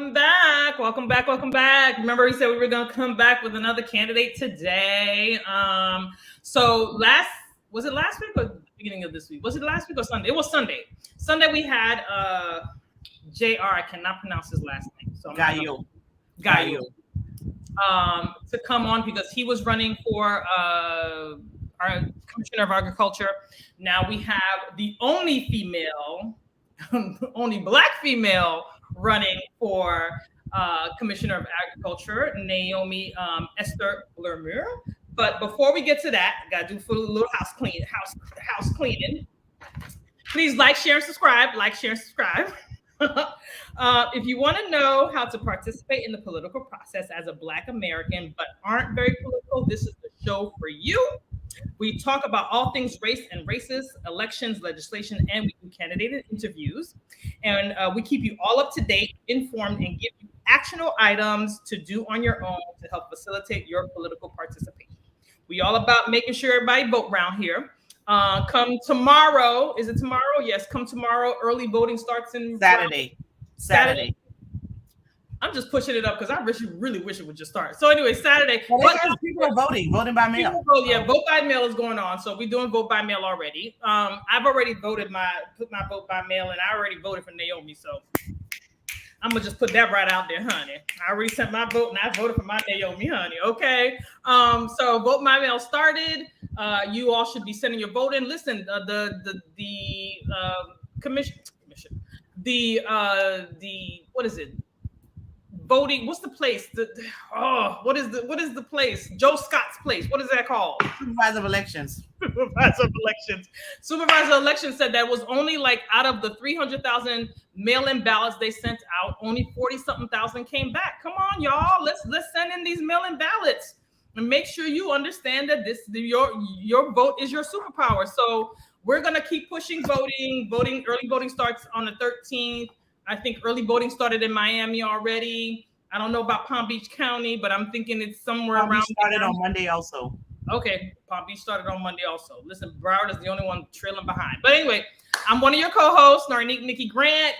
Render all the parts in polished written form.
Welcome back. Welcome back. Welcome back. Remember, we said we were going to come back with another candidate today. So was it last week or the beginning of this week? Was it last week or Sunday? It was Sunday. Sunday we had JR. I cannot pronounce his last name. So Gaio. To come on because he was running for our Commissioner of Agriculture. Now we have the only female, only Black female running for Commissioner of Agriculture, Naomi Esther Blemur. But before we get to that, I gotta do a little house cleaning. Please like, share, and subscribe. Like, share, and subscribe. If you want to know how to participate in the political process as a Black American but aren't very political, this is the show for you. We talk about all things race and racist, elections, legislation, and we do candidate interviews. And we keep you all up to date, informed, and give you actionable items to do on your own to help facilitate your political participation. We all about making sure everybody vote around here. Come tomorrow. Is it tomorrow? Yes, come tomorrow. Early voting starts in Saturday. I'm just pushing it up because I really wish it would just start. So anyway, Saturday. Well, people are voting by mail. Vote by mail is going on. So we're doing vote by mail already. I've already put my vote by mail, and I already voted for Naomi. So I'm gonna just put that right out there, honey. I already sent my vote, and I voted for my Naomi, honey. Okay. So vote by mail started. You all should be sending your vote in. Listen, the commission. What is it? Voting. What's the place? What is the place? Joe Scott's place. What is that called? Supervisor of Elections. Supervisor of Elections said that was only like out of the 300,000 mail-in ballots they sent out, only 40-something thousand came back. Come on, y'all. Let's send in these mail-in ballots and make sure you understand that your vote is your superpower. So we're gonna keep pushing voting. Early voting starts on the 13th. I think early voting started in Miami already. I don't know about Palm Beach County, but I'm thinking it's somewhere Palm around. Beach started on Monday also. Okay, Palm Beach started on Monday also. Listen, Broward is the only one trailing behind. But anyway, I'm one of your co-hosts, Narnique Nikki Grant.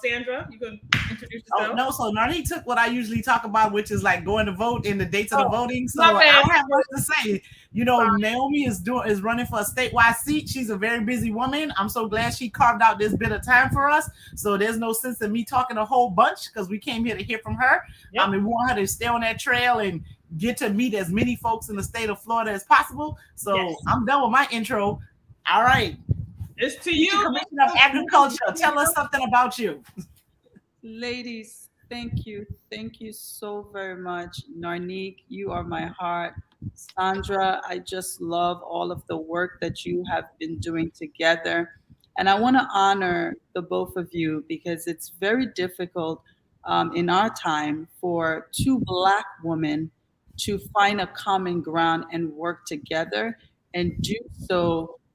Sandra, you can introduce yourself. Oh, no, so Narnique took what I usually talk about, which is like going to vote and the dates of the voting. So I don't have much to say. You know, Naomi is running for a statewide seat. She's a very busy woman. I'm so glad she carved out this bit of time for us. So there's no sense in me talking a whole bunch because we came here to hear from her. Yep. We want her to stay on that trail and get to meet as many folks in the state of Florida as possible. So yes. I'm done with my intro. All right. It's to you. Commissioner of Agriculture. Tell us something about you. Ladies, thank you. Thank you so very much. Narnique, you are my heart. Sandra, I just love all of the work that you have been doing together. And I want to honor the both of you because it's very difficult in our time for two Black women to find a common ground and work together and do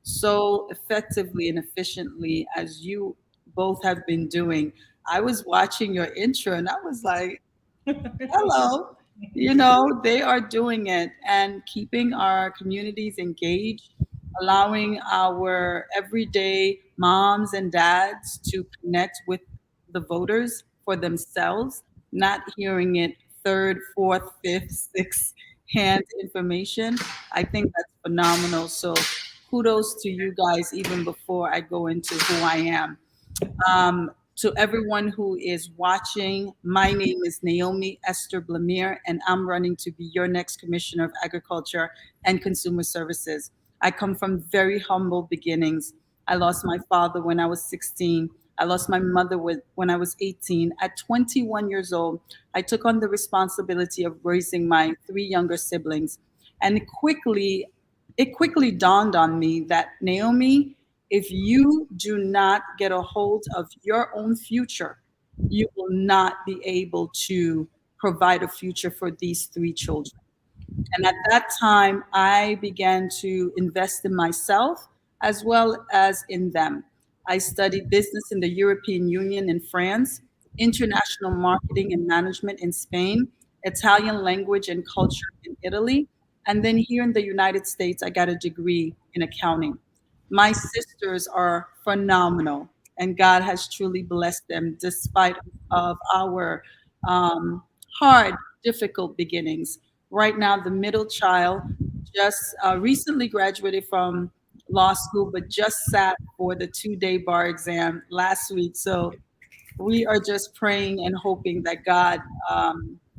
so effectively and efficiently as you both have been doing. I was watching your intro and I was like, hello. You know, they are doing it and keeping our communities engaged, allowing our everyday moms and dads to connect with the voters for themselves, not hearing it third, fourth, fifth, sixth hand information. I think that's phenomenal. So kudos to you guys, even before I go into who I am. To everyone who is watching, my name is Naomi Esther Blemur, and I'm running to be your next Commissioner of Agriculture and Consumer Services. I come from very humble beginnings. I lost my father when I was 16. I lost my mother when I was 18. At 21 years old, I took on the responsibility of raising my three younger siblings. And it quickly dawned on me that, Naomi, if you do not get a hold of your own future, you will not be able to provide a future for these three children. And at that time, I began to invest in myself as well as in them. I studied business in the European Union in France, international marketing and management in Spain, Italian language and culture in Italy, and then here in the United States, I got a degree in accounting. My sisters are phenomenal, and God has truly blessed them despite of our um, hard, difficult beginnings. Right now, the middle child just recently graduated from law school, but just sat for the 2-day bar exam last week. So we are just praying and hoping that God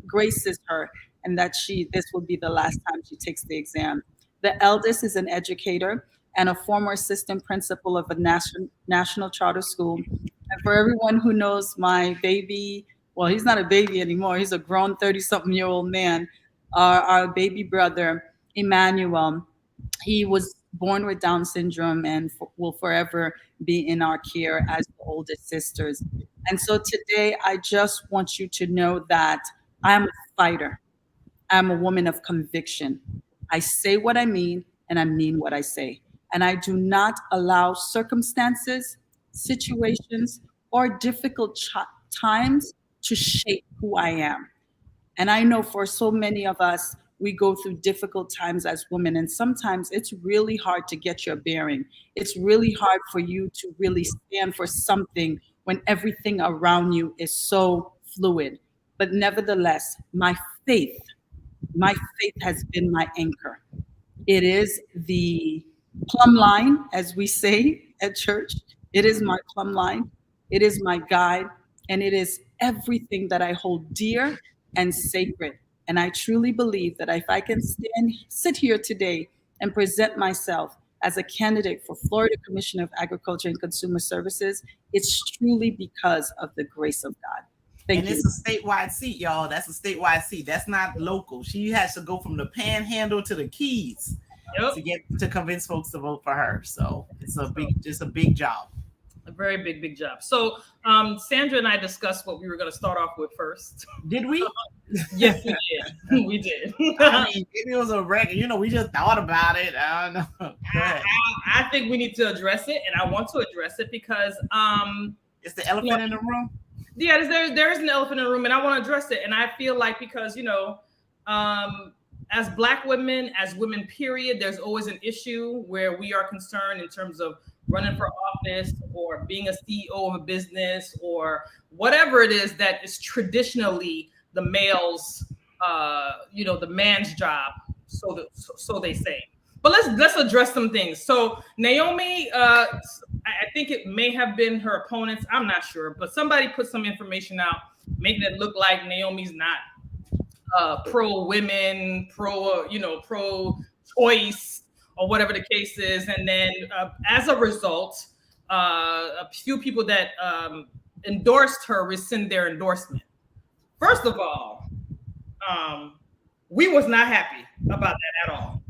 graces her and that this will be the last time she takes the exam. The eldest is an educator and a former assistant principal of a national charter school. And for everyone who knows my baby, well, he's not a baby anymore. He's a grown 30-something-year-old man. Our baby brother, Emmanuel, he was born with Down syndrome and will forever be in our care as the oldest sisters. And so today, I just want you to know that I'm a fighter. I'm a woman of conviction. I say what I mean, and I mean what I say. And I do not allow circumstances, situations, or difficult times to shape who I am. And I know for so many of us, we go through difficult times as women, and sometimes it's really hard to get your bearing. It's really hard for you to really stand for something when everything around you is so fluid. But nevertheless, faith, my faith has been my anchor. It is the plumb line, as we say at church. It is my plumb line. It is my guide. And it is everything that I hold dear and sacred. And I truly believe that if I can sit here today and present myself as a candidate for Florida Commissioner of Agriculture and Consumer Services, it's truly because of the grace of God. Thank you. It's a statewide seat, y'all. That's a statewide seat. That's not local. She has to go from the Panhandle to the Keys to convince folks to vote for her. So it's a big job. A very big job. So Sandra and I discussed what we were going to start off with first. Did we? Yes, we did. We did. I mean, it was a record. We just thought about it. I don't know. Go ahead. I think we need to address it, and I want to address it because it's the elephant in the room. Yeah, there is an elephant in the room, and I want to address it. And I feel like because as Black women, as women, period, there's always an issue where we are concerned in terms of running for office or being a CEO of a business or whatever it is that is traditionally the male's, the man's job. So they say. But let's address some things. So Naomi, I think it may have been her opponents. I'm not sure, but somebody put some information out, making it look like Naomi's not pro women, pro choice, or whatever the case is. And then as a result, a few people that endorsed her rescind their endorsement. First of all, we was not happy about that at all.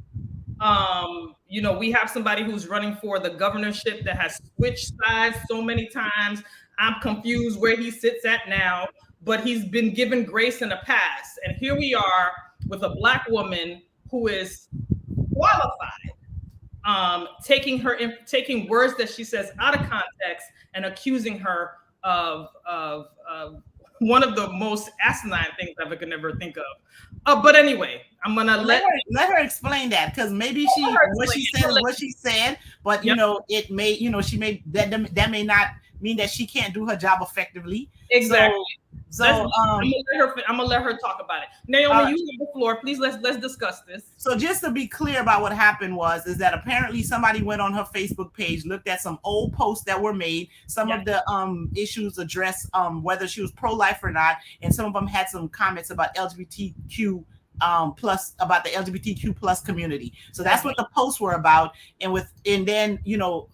We have somebody who's running for the governorship that has switched sides so many times. I'm confused where he sits at now, but he's been given grace in the past. And here we are with a Black woman who is qualified, taking words that she says out of context and accusing her of one of the most asinine things I could never think of. But anyway, I'm gonna let her explain that, because maybe what she said is what she said, but it may she may that may not mean that she can't do her job effectively. Exactly. So I'm gonna let her talk about it. Naomi, you have the floor. Please let's discuss this. So just to be clear about what happened is that apparently somebody went on her Facebook page, looked at some old posts that were made. Some of the issues addressed whether she was pro-life or not, and some of them had some comments about LGBTQ plus, about the LGBTQ plus community. So that's what the posts were about. And then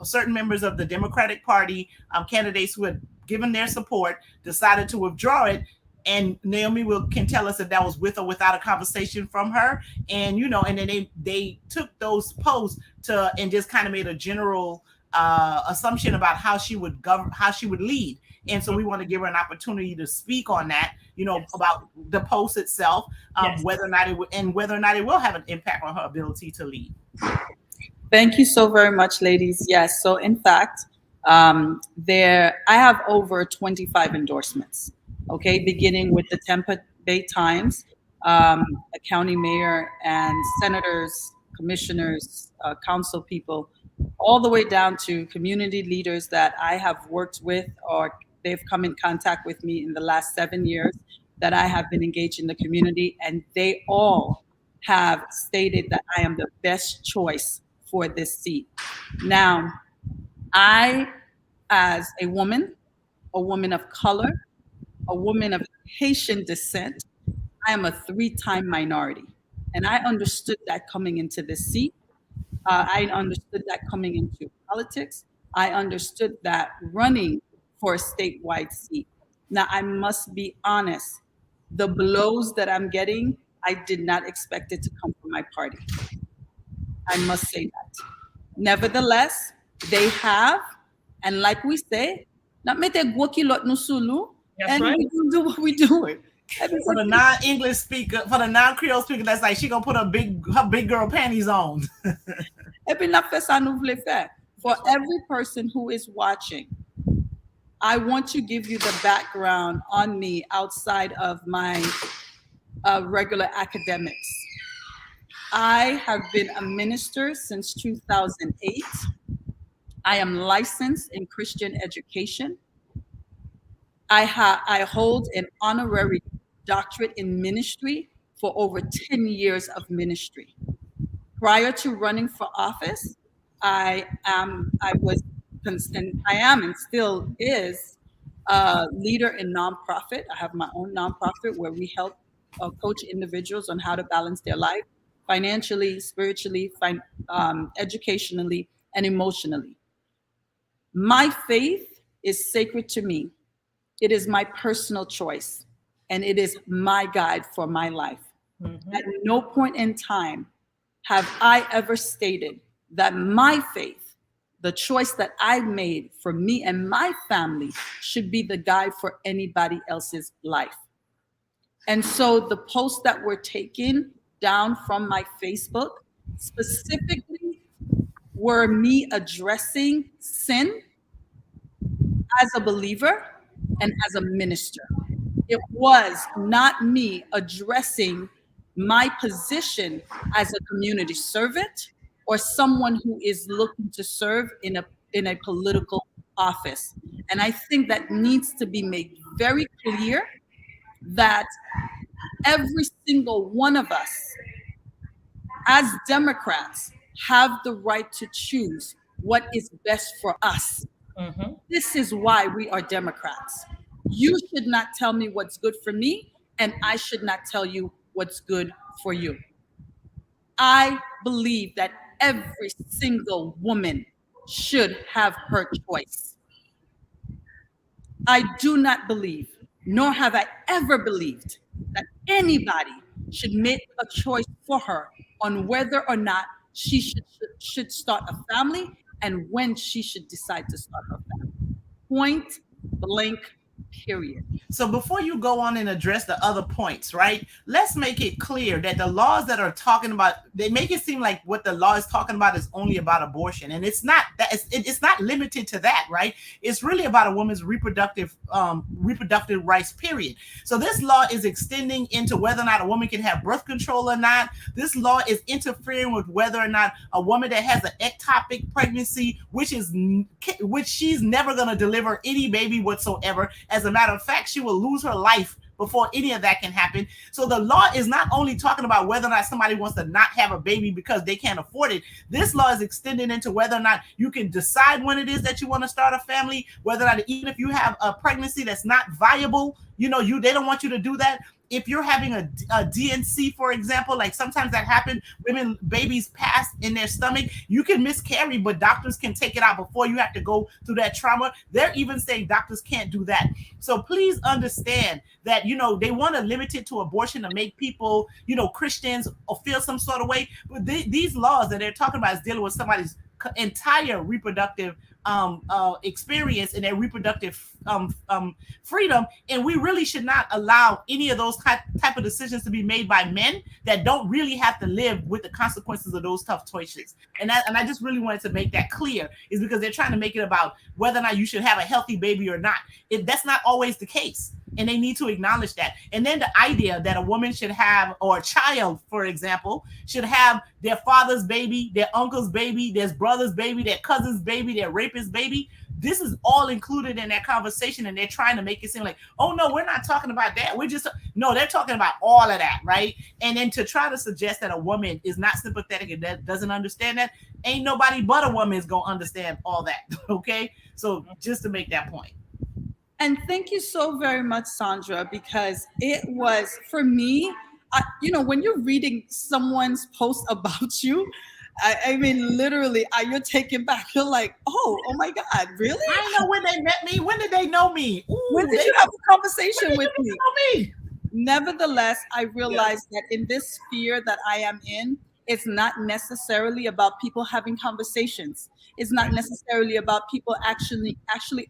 certain members of the Democratic Party, candidates who had given their support, decided to withdraw it. And Naomi can tell us if that was with or without a conversation from her. And and then they took those posts and just kind of made a general assumption about how she would govern, how she would lead. And so we want to give her an opportunity to speak on that, about the post itself, whether or not it will have an impact on her ability to lead. Thank you so very much, ladies. Yes. So in fact, I have over 25 endorsements. Okay, beginning with the Tampa Bay Times, a county mayor and senators, commissioners, council people all the way down to community leaders that I have worked with or they've come in contact with me in the last 7 years that I have been engaged in the community, and they all have stated that I am the best choice for this seat. Now, I, as a woman of color, a woman of Haitian descent, I am a three-time minority. And I understood that coming into this seat. I understood that coming into politics. I understood that running for a statewide seat. Now, I must be honest, the blows that I'm getting, I did not expect it to come from my party. I must say that. Nevertheless, they have, and like we say, not mete gwoki lot nusulu, That's and right. we do what we do. For the non-English speaker, for the non-Creole speaker, that's like she gonna put her big girl panties on. For every person who is watching, I want to give you the background on me outside of my regular academics. I have been a minister since 2008. I am licensed in Christian education. I hold an honorary doctorate in ministry for over 10 years of ministry. Prior to running for office, I am and still is a leader in nonprofit. I have my own nonprofit where we help coach individuals on how to balance their life financially, spiritually, educationally, and emotionally. My faith is sacred to me. It is my personal choice, and it is my guide for my life. Mm-hmm. At no point in time have I ever stated that my faith, the choice that I made for me and my family, should be the guide for anybody else's life. And so the posts that were taken down from my Facebook specifically were me addressing sin as a believer and as a minister. It was not me addressing my position as a community servant or someone who is looking to serve in a political office. And I think that needs to be made very clear that every single one of us as Democrats have the right to choose what is best for us. Mm-hmm. This is why we are Democrats. You should not tell me what's good for me, and I should not tell you what's good for you. I believe that every single woman should have her choice. I do not believe, nor have I ever believed, that anybody should make a choice for her on whether or not she should start a family and when she should decide to start her family. Point blank, period. So before you go on and address the other points, right? Let's make it clear that the laws that are talking about, they make it seem like what the law is talking about is only about abortion, and it's not. That it's not limited to that, right? It's really about a woman's reproductive rights, period. So this law is extending into whether or not a woman can have birth control or not. This law is interfering with whether or not a woman that has an ectopic pregnancy, which she's never going to deliver any baby whatsoever. As a matter of fact, she will lose her life before any of that can happen. So the law is not only talking about whether or not somebody wants to not have a baby because they can't afford it. This law is extended into whether or not you can decide when it is that you want to start a family, whether or not, even if you have a pregnancy that's not viable, they don't want you to do that. If you're having a DNC, for example, like sometimes that happens, babies pass in their stomach, you can miscarry, but doctors can take it out before you have to go through that trauma. They're even saying doctors can't do that. So please understand that, they want to limit it to abortion to make people, Christians, or feel some sort of way. But these laws that they're talking about is dealing with somebody's entire reproductive experience and their reproductive freedom, and we really should not allow any of those type of decisions to be made by men that don't really have to live with the consequences of those tough choices. And I just really wanted to make that clear, is because they're trying to make it about whether or not you should have a healthy baby or not. That's not always the case. and they need to acknowledge that. And then the idea that a woman should have, or a child, for example, should have their father's baby, their uncle's baby, their brother's baby, their cousin's baby, their rapist's baby. This is all included in that conversation, and they're trying to make it seem like, oh no, we're not talking about that. We're just, no, they're talking about all of that, right? And then to try to suggest that a woman is not sympathetic and that doesn't understand that, ain't nobody but a woman is gonna understand all that. Okay, so just to make that point. And thank you so very much, Sandra, because it was, for me, when you're reading someone's post about you, I mean, literally, you're taken back. You're like, oh my God, really? I know when they met me. When did they know me? Ooh, when did you have a conversation with me? Know me? Nevertheless, I realized that in this sphere that I am in, it's not necessarily about people having conversations. It's not necessarily about people actually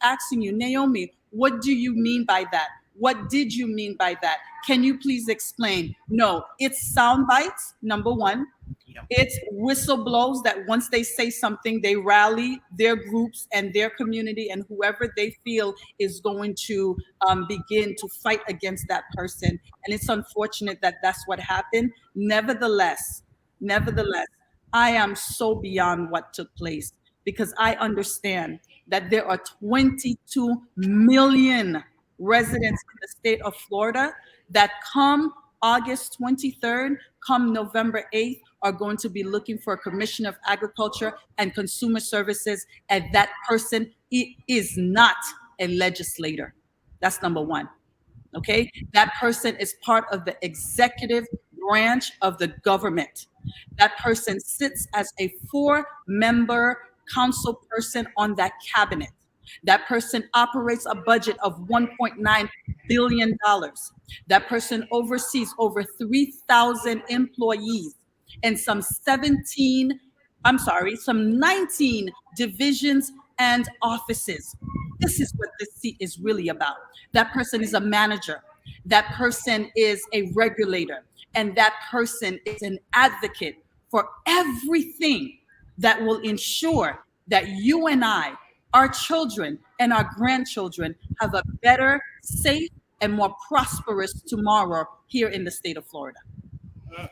asking you, Naomi, what do you mean by that? What did you mean by that? Can you please explain? No, it's sound bites, number one. It's whistleblowers that once they say something, they rally their groups and their community and whoever they feel is going to begin to fight against that person. And it's unfortunate that that's what happened. Nevertheless, I am so beyond what took place, because I understand that there are 22 million residents in the state of Florida that come August 23rd, come November 8th, are going to be looking for a Commissioner of Agriculture and Consumer Services, and that person is not a legislator. That's number one. Okay? That person is part of the executive branch of the government. That person sits as a 4-member council person on that cabinet. That person operates a budget of $1.9 billion. That person oversees over 3,000 employees and some 19 divisions and offices. This is what this seat is really about. That person is a manager. That person is a regulator. And that person is an advocate for everything that will ensure that you and I, our children and our grandchildren, have a better, safe, and more prosperous tomorrow here in the state of Florida.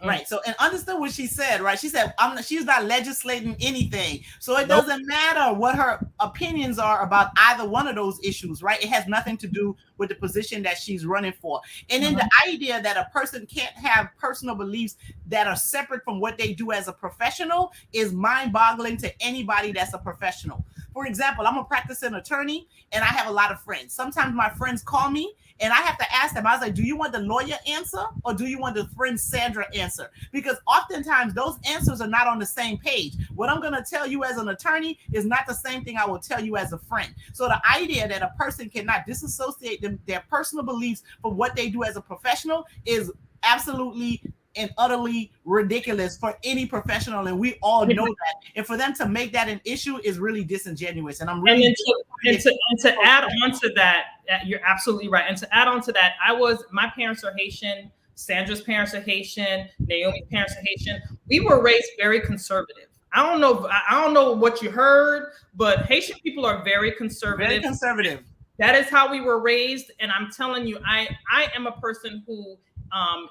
Right. So, and understood what she said, right? She said, she's not legislating anything. So it doesn't matter what her opinions are about either one of those issues, right? It has nothing to do with the position that she's running for. And then the idea that a person can't have personal beliefs that are separate from what they do as a professional is mind-boggling to anybody that's a professional. For example, I'm a practicing attorney and I have a lot of friends. Sometimes my friends call me and I have to ask them, I was like, do you want the lawyer answer or do you want the friend Sandra answer? Because oftentimes those answers are not on the same page. What I'm going to tell you as an attorney is not the same thing I will tell you as a friend. So the idea that a person cannot disassociate their personal beliefs from what they do as a professional is absolutely and utterly ridiculous for any professional, and we all know that. And for them to make that an issue is really disingenuous. And I'm really and to add on to that, you're absolutely right. And to add on to that, my parents are Haitian, Sandra's parents are Haitian, Naomi's parents are Haitian. We were raised very conservative. I don't know what you heard, but Haitian people are very conservative. Very conservative. That is how we were raised. And I'm telling you, I am a person who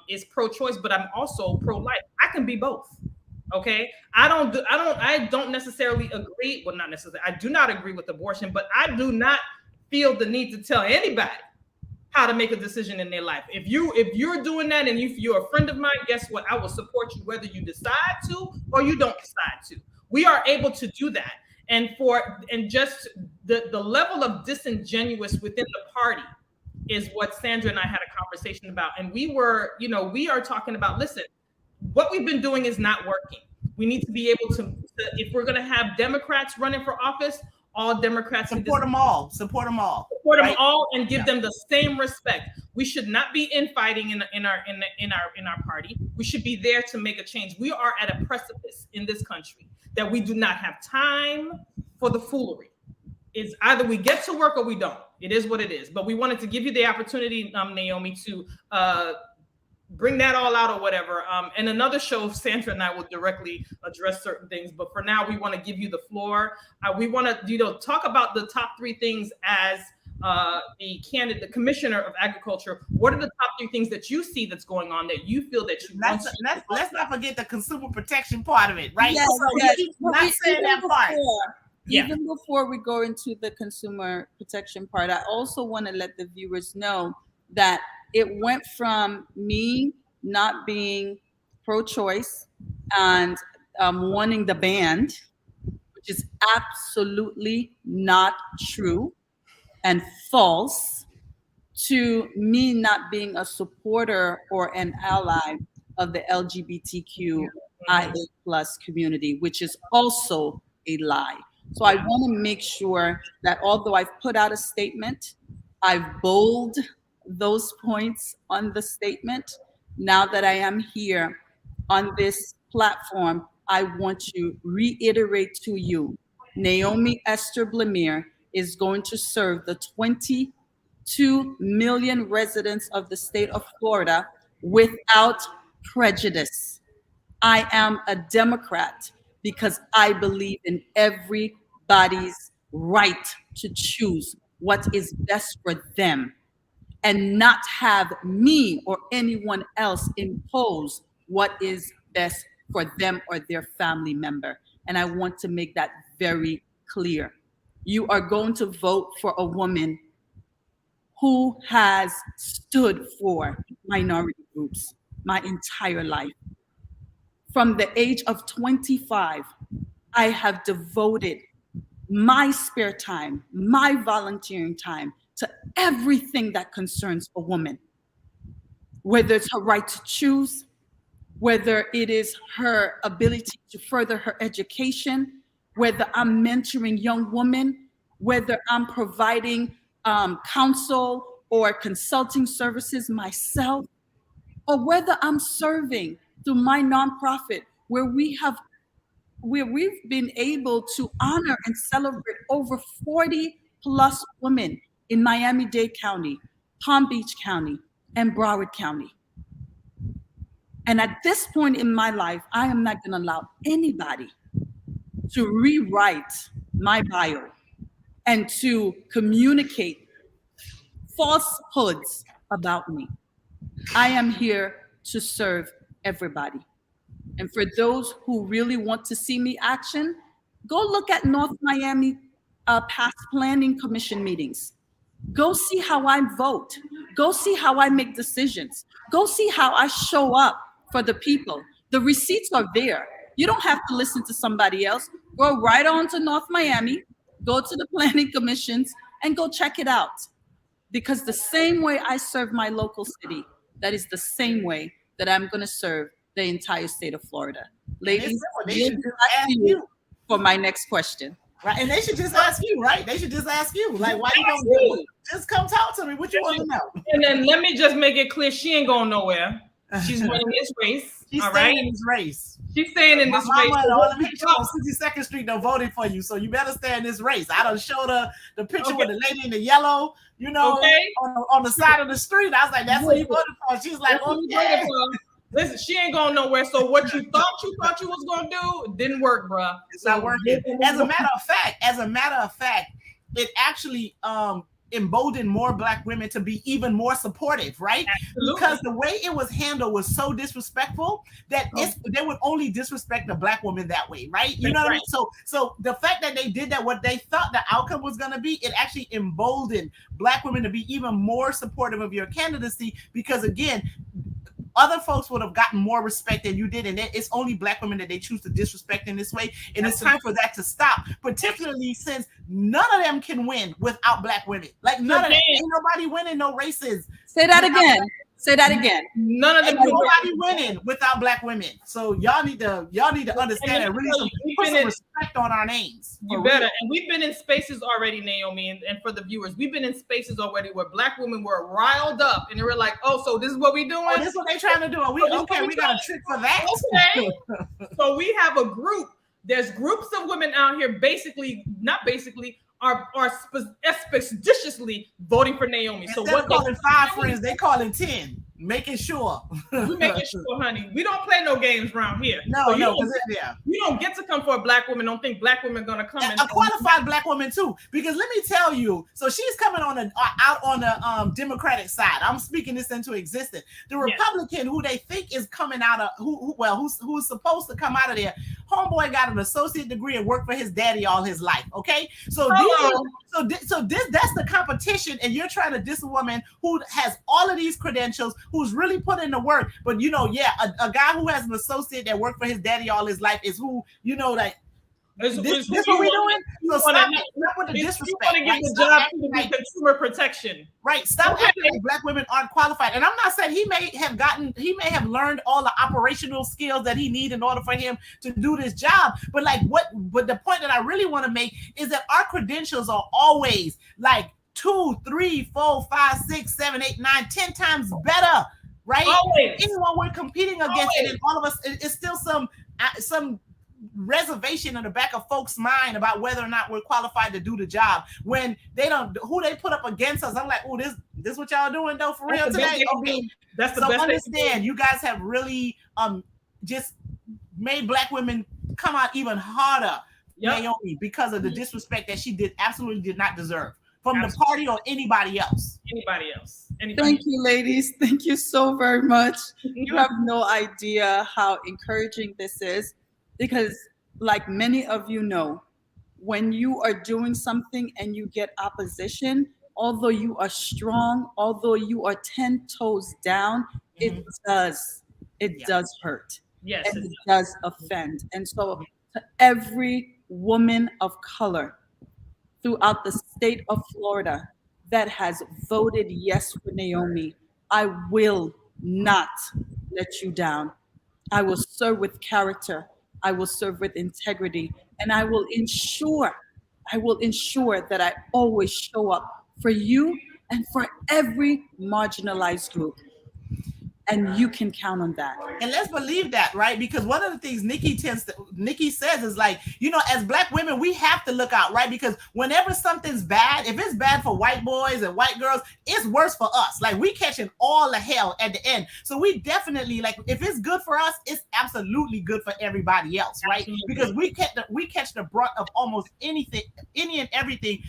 is pro-choice, but I'm also pro-life. I can be both. Okay. I don't necessarily agree. Well, not necessarily. I do not agree with abortion, but I do not feel the need to tell anybody how to make a decision in their life. If you're doing that and if you're a friend of mine, guess what? I will support you whether you decide to or you don't decide to. We are able to do that. And just the level of disingenuous within the party is what Sandra and I had a conversation about. And we are talking about, listen, what we've been doing is not working. We need to be able to, if we're going to have Democrats running for office, all Democrats support them all and give them the same respect. We should not be infighting in our party. We should be there to make a change. We are at a precipice in this country that we do not have time for the foolery. It's either we get to work or we don't. It is what it is. But we wanted to give you the opportunity, Naomi, to bring that all out or whatever. And another show, Sandra and I will directly address certain things. But for now, we want to give you the floor. We want to, talk about the top 3 things as the commissioner of agriculture, what are the top 3 things that you see that's going on that you feel that you want to? Let's not forget the consumer protection part of it, right? Yes, So yes. he's not saying that part. Even before we go into the consumer protection part, I also want to let the viewers know that it went from me not being pro-choice and wanting the ban, which is absolutely not true and false, to me not being a supporter or an ally of the LGBTQIA plus community, which is also a lie. So I want to make sure that although I've put out a statement, I've bold those points on the statement. Now that I am here on this platform, I want to reiterate to you, Naomi Esther Blemur is going to serve the 22 million residents of the state of Florida without prejudice. I am a Democrat because I believe in everybody's right to choose what is best for them and not have me or anyone else impose what is best for them or their family member. And I want to make that very clear. You are going to vote for a woman who has stood for minority groups my entire life. From the age of 25, I have devoted my spare time, my volunteering time to everything that concerns a woman, whether it's her right to choose, whether it is her ability to further her education, whether I'm mentoring young women, whether I'm providing counsel or consulting services myself, or whether I'm serving through my nonprofit where we've been able to honor and celebrate over 40 plus women in Miami-Dade County, Palm Beach County, and Broward County. And at this point in my life, I am not going to allow anybody to rewrite my bio and to communicate falsehoods about me. I am here to serve everybody. And for those who really want to see me action, go look at North Miami past planning commission meetings. Go see how I vote. Go see how I make decisions. Go see how I show up for the people. The receipts are there. You don't have to listen to somebody else. Go right on to North Miami, go to the planning commissions, and go check it out. Because the same way I serve my local city, that is the same way that I'm going to serve the entire state of Florida. Ladies, you for my next question. Right, and they should just ask you, right? They should just ask you, like, why you don't just come talk to me? What you want to know? And then let me just make it clear: she ain't going nowhere. She's winning this race. She's staying in this race. She's staying in this race. My elementary on 62nd Street done voted for you, so you better stay in this race. I done showed her the picture with the lady in the yellow, you know, on the side of the street. I was like, that's what you voted for. She's like, okay. Listen, she ain't going nowhere. So what you thought you was gonna do didn't work, bruh. It's not working. As a matter of fact, it actually emboldened more Black women to be even more supportive, right? Absolutely. Because the way it was handled was so disrespectful that they would only disrespect the Black woman that way, right? You know what I mean? So the fact that they did that, what they thought the outcome was going to be, it actually emboldened Black women to be even more supportive of your candidacy, because again, other folks would have gotten more respect than you did, and it's only Black women that they choose to disrespect in this way. And it's time for that to stop, particularly since none of them can win without Black women. Like none of them, ain't nobody winning no races. Say that again. Say that again. None of them. Nobody winning without Black women. So y'all need to understand and really put some respect on our names. You better. And we've been in spaces already, Naomi, and for the viewers, we've been in spaces already where Black women were riled up, and they were like, "Oh, so this is what we doing? Oh, this is what they trying to do? We got a trick for that." Okay. So we have a group. There's groups of women out here, are expeditiously voting for Naomi. Instead of calling 5 friends, they calling 10. making sure. We making sure, honey. We don't play no games around here. No, So no, because yeah. You don't get to come for a black woman. Don't think black women gonna come a qualified black woman too. Because let me tell you, so she's coming on out on the Democratic side. I'm speaking this into existence. The Republican who they think is coming out of who's supposed to come out of there. Homeboy got an associate degree and worked for his daddy all his life. Okay, so that's the competition, and you're trying to diss a woman who has all of these credentials, who's really put in the work. But a guy who has an associate that worked for his daddy all his life is who that. This what we're doing? So stop with the disrespect. You want to give the job to the consumer protection. Right. Stop acting like black women aren't qualified. And I'm not saying he may have learned all the operational skills that he needs in order for him to do this job. But the point that I really want to make is that our credentials are always like 2, 3, 4, 5, 6, 7, 8, 9, 10 times better. Right? Always. Anyone we're competing against, and then all of us, it's still some reservation in the back of folks' mind about whether or not we're qualified to do the job. When they don't, who they put up against us, I'm like, oh, this what y'all doing though for real today? Okay, that's the best. Understand, you guys have really just made black women come out even harder, Naomi, because of the disrespect that she absolutely did not deserve from the party or anybody else. Thank you, ladies. Thank you so very much. You have no idea how encouraging this is. Because like many of you know, when you are doing something and you get opposition, although you are strong, although you are 10 toes down, it does hurt. Yes, and it does offend. And so to every woman of color throughout the state of Florida that has voted yes for Naomi, I will not let you down. I will serve with character. I will serve with integrity, and I will ensure that I always show up for you and for every marginalized group. And you can count on that. And let's believe that, right? Because one of the things Nikki says is like, as black women, we have to look out, right? Because whenever something's bad, if it's bad for white boys and white girls, it's worse for us. Like we catching all the hell at the end. So we definitely, like, if it's good for us, it's absolutely good for everybody else, right? Absolutely. Because we catch the brunt of almost anything, any and everything,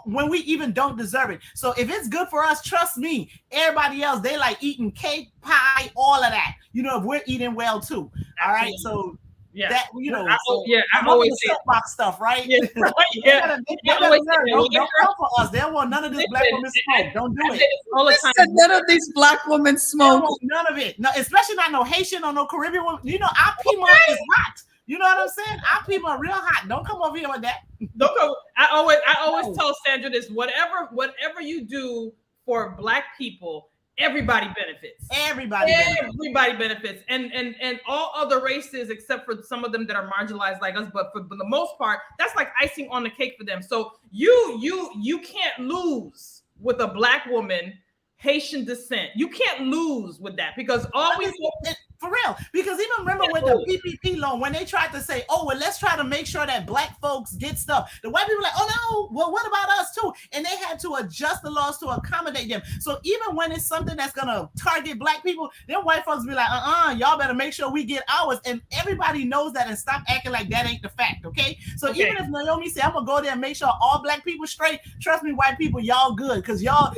when we even don't deserve it. So if it's good for us, trust me, everybody else, they like eating cake, pie, all of that. If we're eating well too. All right. So that, I always say soapbox stuff, right? Yeah, Don't come for us. They don't want none of this black women smoke. Don't do it. All the time. None of these black women smoke. None of it. No, especially not no Haitian or no Caribbean woman. Our people is hot. You know what I'm saying? Our people are real hot. Don't come over here with that. Don't come. I always tell Sandra this: whatever you do for black people, everybody benefits. Everybody benefits, and all other races except for some of them that are marginalized like us. But for the most part, that's like icing on the cake for them. So you can't lose with a black woman, Haitian descent. You can't lose with that because for real. Because even remember with the PPP loan, when they tried to say, oh, well, let's try to make sure that black folks get stuff. The white people were like, oh, no, well, what about us too? And they had to adjust the laws to accommodate them. So even when it's something that's going to target black people, then white folks be like, y'all better make sure we get ours. And everybody knows that and stop acting like that ain't the fact, okay? So even if Naomi said, I'm going to go there and make sure all black people straight, trust me, white people, y'all good. Because y'all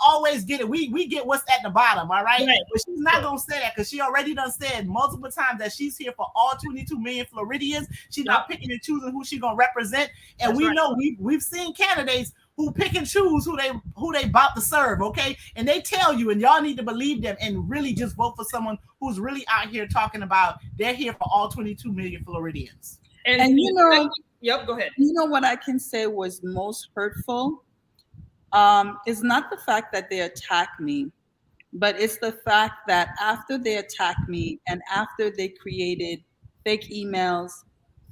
always get it. We get what's at the bottom, all right? But she's not going to say that because she already done said multiple times that she's here for all 22 million Floridians. She's not picking and choosing who she's gonna represent. And know we've seen candidates who pick and choose who they about to serve, okay? And they tell you, and y'all need to believe them and really just vote for someone who's really out here talking about they're here for all 22 million Floridians. And yep, go ahead. You know what I can say was most hurtful is not the fact that they attack me, but it's the fact that after they attacked me and after they created fake emails,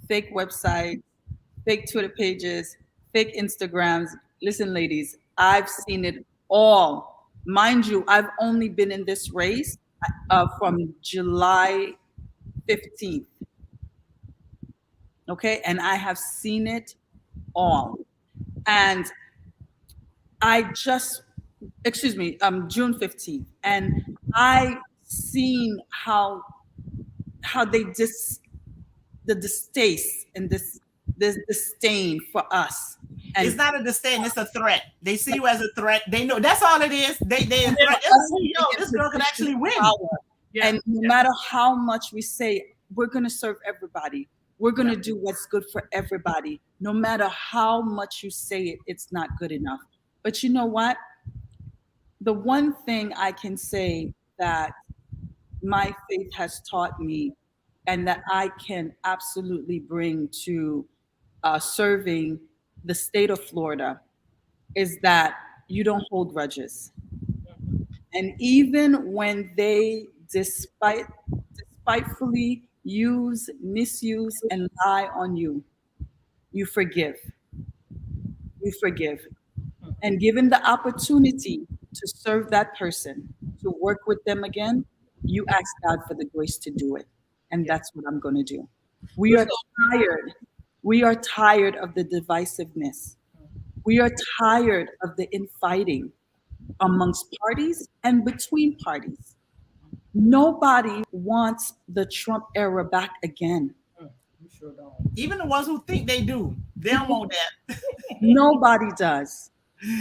fake websites, fake Twitter pages, fake Instagrams. Listen, ladies, I've seen it all. Mind you, I've only been in this race from July 15th. Okay, and I have seen it all. And I just excuse me, June 15th, and I seen how they the distaste and this disdain for us. And it's not a disdain, it's a threat. They see you as a threat. They know that's all it is. They a threat. Yo, this girl could actually win. Yeah. And no matter how much we say we're going to serve everybody, we're going to do what's good for everybody, no matter how much you say it, it's not good enough. But you know what? The one thing I can say that my faith has taught me and that I can absolutely bring to serving the state of Florida is that you don't hold grudges. And even when they despitefully use, misuse, and lie on you, you forgive. You forgive. And given the opportunity to serve that person, to work with them again, you ask God for the grace to do it. And that's what I'm going to do. We are tired. We are tired of the divisiveness. We are tired of the infighting amongst parties and between parties. Nobody wants the Trump era back again. You sure don't. Even the ones who think they do, they don't want that. Nobody does.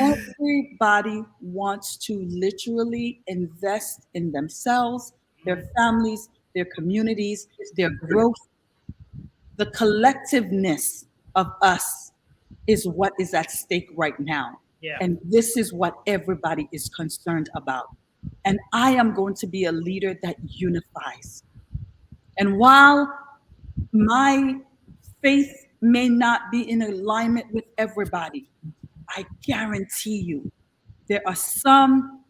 Everybody wants to literally invest in themselves, their families, their communities, their growth. The collectiveness of us is what is at stake right now. Yeah. And this is what everybody is concerned about. And I am going to be a leader that unifies. And while my faith may not be in alignment with everybody, I guarantee you there are some,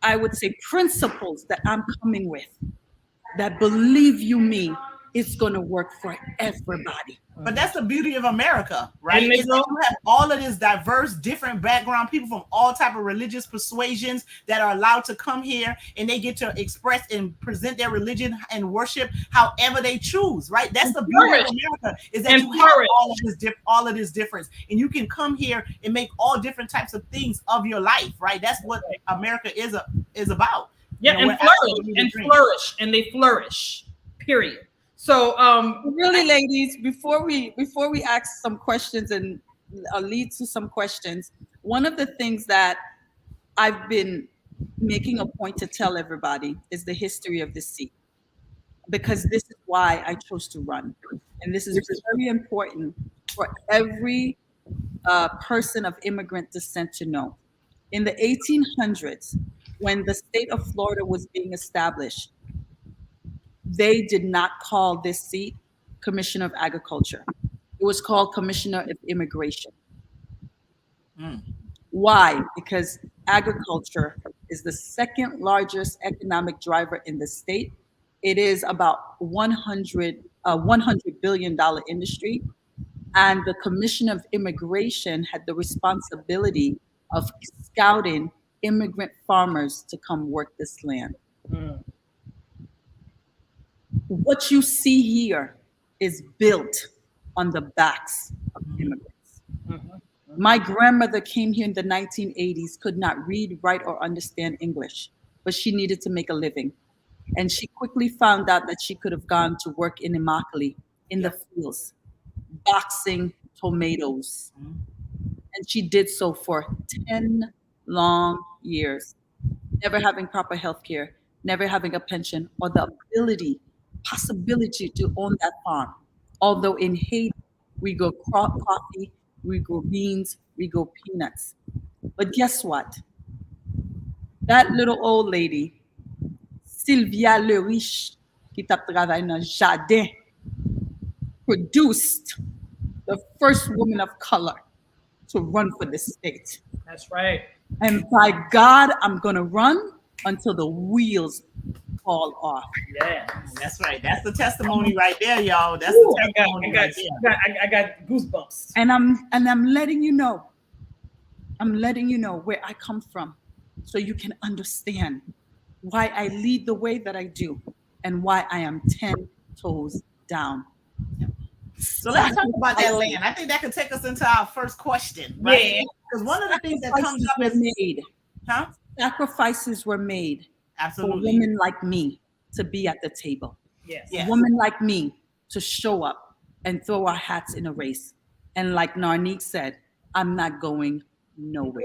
I would say, principles that I'm coming with that, believe you me, it's going to work for everybody. But that's the beauty of America, right? And they Is that you have all of this diverse, different background, people from all type of religious persuasions that are allowed to come here, and they get to express and present their religion and worship however they choose, right? That's the beauty of America, is that you have all of this difference, and you can come here and make all different types of things of your life, right? That's what America is about. Yeah, you know, and flourish, and they flourish. Period. So, really, ladies, before we ask some questions and lead to some questions, one of the things that I've been making a point to tell everybody is the history of this seat, because this is why I chose to run, and this is very important for every person of immigrant descent to know. In the 1800s, when the state of Florida was being established, they did not call this seat Commissioner of Agriculture. It was called Commissioner of Immigration. Why? Because agriculture is the second largest economic driver in the state. It is about $100 billion industry. And the Commissioner of Immigration had the responsibility of scouting immigrant farmers to come work this land. What you see here is built on the backs of immigrants. My grandmother came here in the 1980s, could not read, write, or understand English, but she needed to make a living. And she quickly found out that she could have gone to work in Immokalee, in the fields, boxing tomatoes. And she did so for 10 long years, never having proper health care, never having a pension or the possibility to own that farm. Although in Haiti, we grow coffee, we grow beans, we grow peanuts. But guess what? That little old lady, Sylvia Le Riche, qui t'a travaillé dans le jardin, produced the first woman of color to run for the state. That's right. And by God, I'm going to run until the wheels fall off. Yeah, that's right. That's the testimony right there, y'all. That's the testimony I got goosebumps. And I'm letting you know. I'm letting you know where I come from, so you can understand why I lead the way that I do and why I am 10 toes down. So let's talk about that land. I think that could take us into our first question, right? Because one of the things that comes up is made. Huh? Sacrifices were made Absolutely. for women like me to be at the table. Yes. Women like me to show up and throw our hats in a race. And like Narnique said, I'm not going nowhere.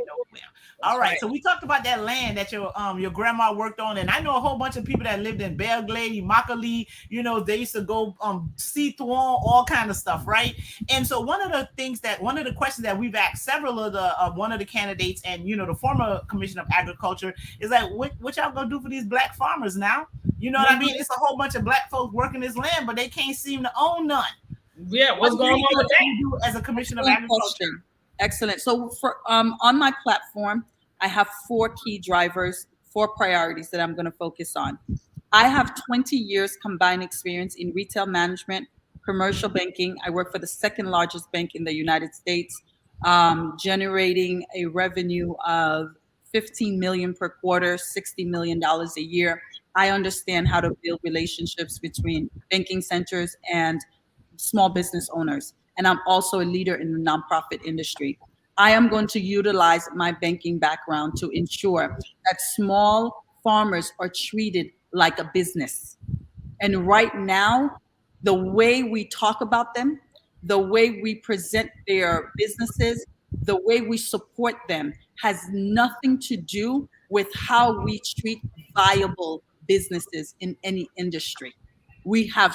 All right. So we talked about that land that your grandma worked on, and I know a whole bunch of people that lived in Belglade, Immokalee. You know, they used to go see through all kind of stuff, right? And so one of the questions that we've asked several of the one of the candidates and the former Commissioner of Agriculture is like, what y'all gonna do for these black farmers now? You know what I mean? It's a whole bunch of black folks working this land, but they can't seem to own none. Yeah, what's going on with that? You do as a Commissioner of Agriculture? Excellent. So for on my platform, I have 4 key drivers, 4 priorities that I'm going to focus on. I have 20 years combined experience in retail management, commercial banking. I work for the 2nd largest bank in the United States, generating a revenue of 15 million per quarter, $60 million a year. I understand how to build relationships between banking centers and small business owners. And I'm also a leader in the nonprofit industry. I am going to utilize my banking background to ensure that small farmers are treated like a business. And right now, the way we talk about them, the way we present their businesses, the way we support them has nothing to do with how we treat viable businesses in any industry. We have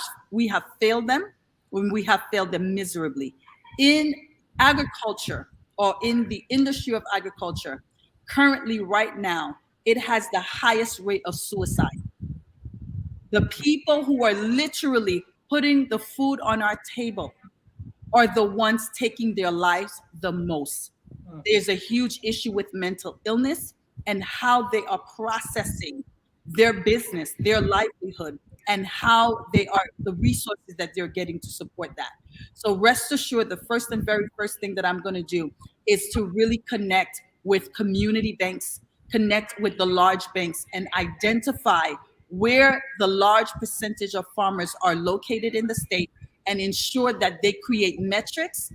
failed them when we have failed them miserably. In agriculture or in the industry of agriculture, currently right now, it has the highest rate of suicide. The people who are literally putting the food on our table are the ones taking their lives the most. There's a huge issue with mental illness and how they are processing their business, their livelihood, and how they are the resources that they're getting to support that. So rest assured, the first and very first thing that I'm going to do is to really connect with community banks, connect with the large banks, and identify where the large percentage of farmers are located in the state and ensure that they create metrics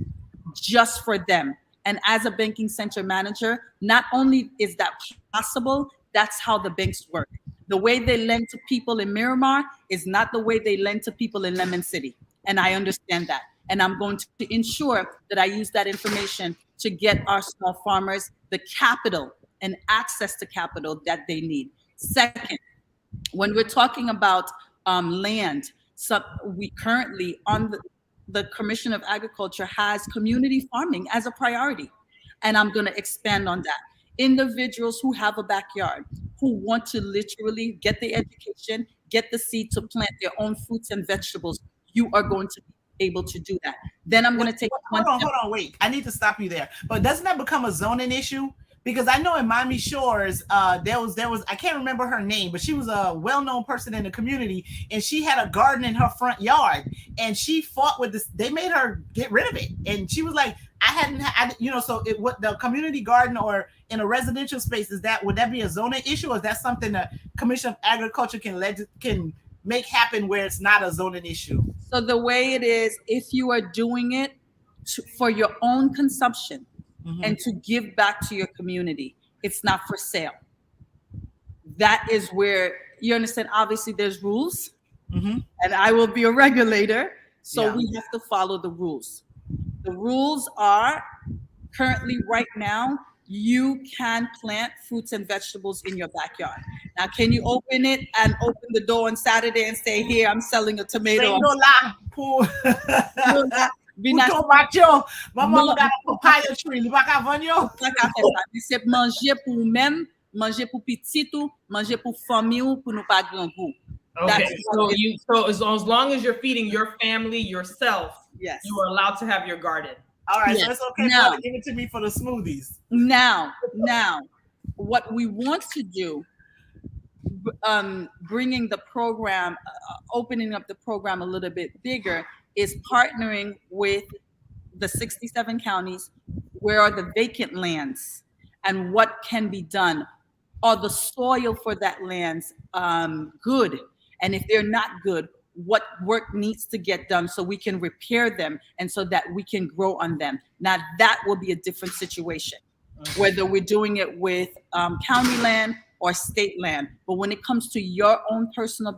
just for them. And as a banking center manager, not only is that possible, that's how the banks work. The way they lend to people in Miramar is not the way they lend to people in Lemon City. And I understand that. And I'm going to ensure that I use that information to get our small farmers the capital and access to capital that they need. Second, when we're talking about land, so we currently on the Commission of Agriculture has community farming as a priority. And I'm going to expand on that. Individuals who have a backyard, who want to literally get the education, get the seed to plant their own fruits and vegetables, you are going to be able to do that. Then I'm going to take hold on, wait. I need to stop you there. But doesn't that become a zoning issue? Because I know in Miami Shores, there was I can't remember her name, but she was a well-known person in the community, and she had a garden in her front yard, and she fought with this. They made her get rid of it, and she was like, so what the community garden or in a residential space would that be a zoning issue, or is that something the Commission of Agriculture can make happen where it's not a zoning issue? So the way it is, if you are doing it for your own consumption, and to give back to your community, it's not for sale. That is where you understand. Obviously, there's rules, and I will be a regulator, so we have to follow the rules. The rules are currently right now, you can plant fruits and vegetables in your backyard. Now, can you open it and open the door on Saturday and say, here, I'm selling a tomato? Maman got a papaya tree. C'est manger pour nous-mêmes, manger pour petit ou manger pour famille pour nous pas grand goût. Okay, so as long as you're feeding your family, yourself, yes, you are allowed to have your garden. All right, yes. So it's okay. Now, give it to me for the smoothies. Now, what we want to do, bringing the program, opening up the program a little bit bigger, is partnering with the 67 counties. Where are the vacant lands and what can be done? Are the soil for that lands good? And if they're not good, what work needs to get done so we can repair them and so that we can grow on them. Now that will be a different situation, whether we're doing it with county land or state land. But when it comes to your own personal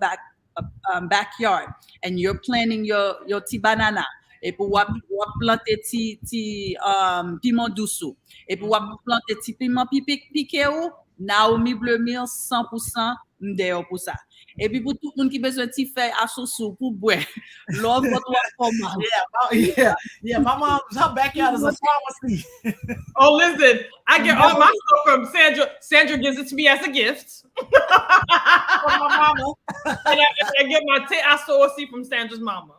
backyard and you're planting your tea banana, et puis wap planter ti piment douce, et puis wap planter ti piment piqué ou, Naomi Blemur 100% m'dehors pour ça. Et puis pour tout le monde qui besoin de faire à sous pour boire, love votre format. Yeah, my mom's her backyard is a pharmacy. Oh, listen, I get all my stuff from Sandra. Sandra gives it to me as a gift. From my mama. And I get my te asosi from Sandra's mama.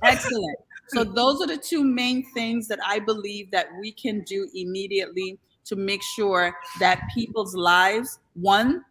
Excellent. So those are the two main things that I believe that we can do immediately to make sure that people's lives, one,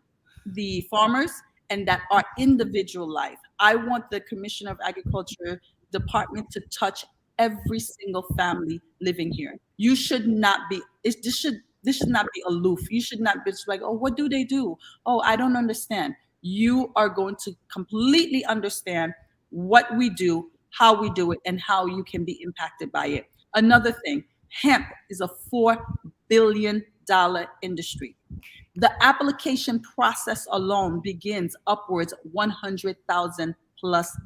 the farmers, and that our individual life. I want the Commissioner of Agriculture department to touch every single family living here. You should not be, this should not be aloof. You should not be like, oh, what do they do? Oh, I don't understand. You are going to completely understand what we do, how we do it, and how you can be impacted by it. Another thing, hemp is a $4 billion industry. The application process alone begins upwards $100,000 plus.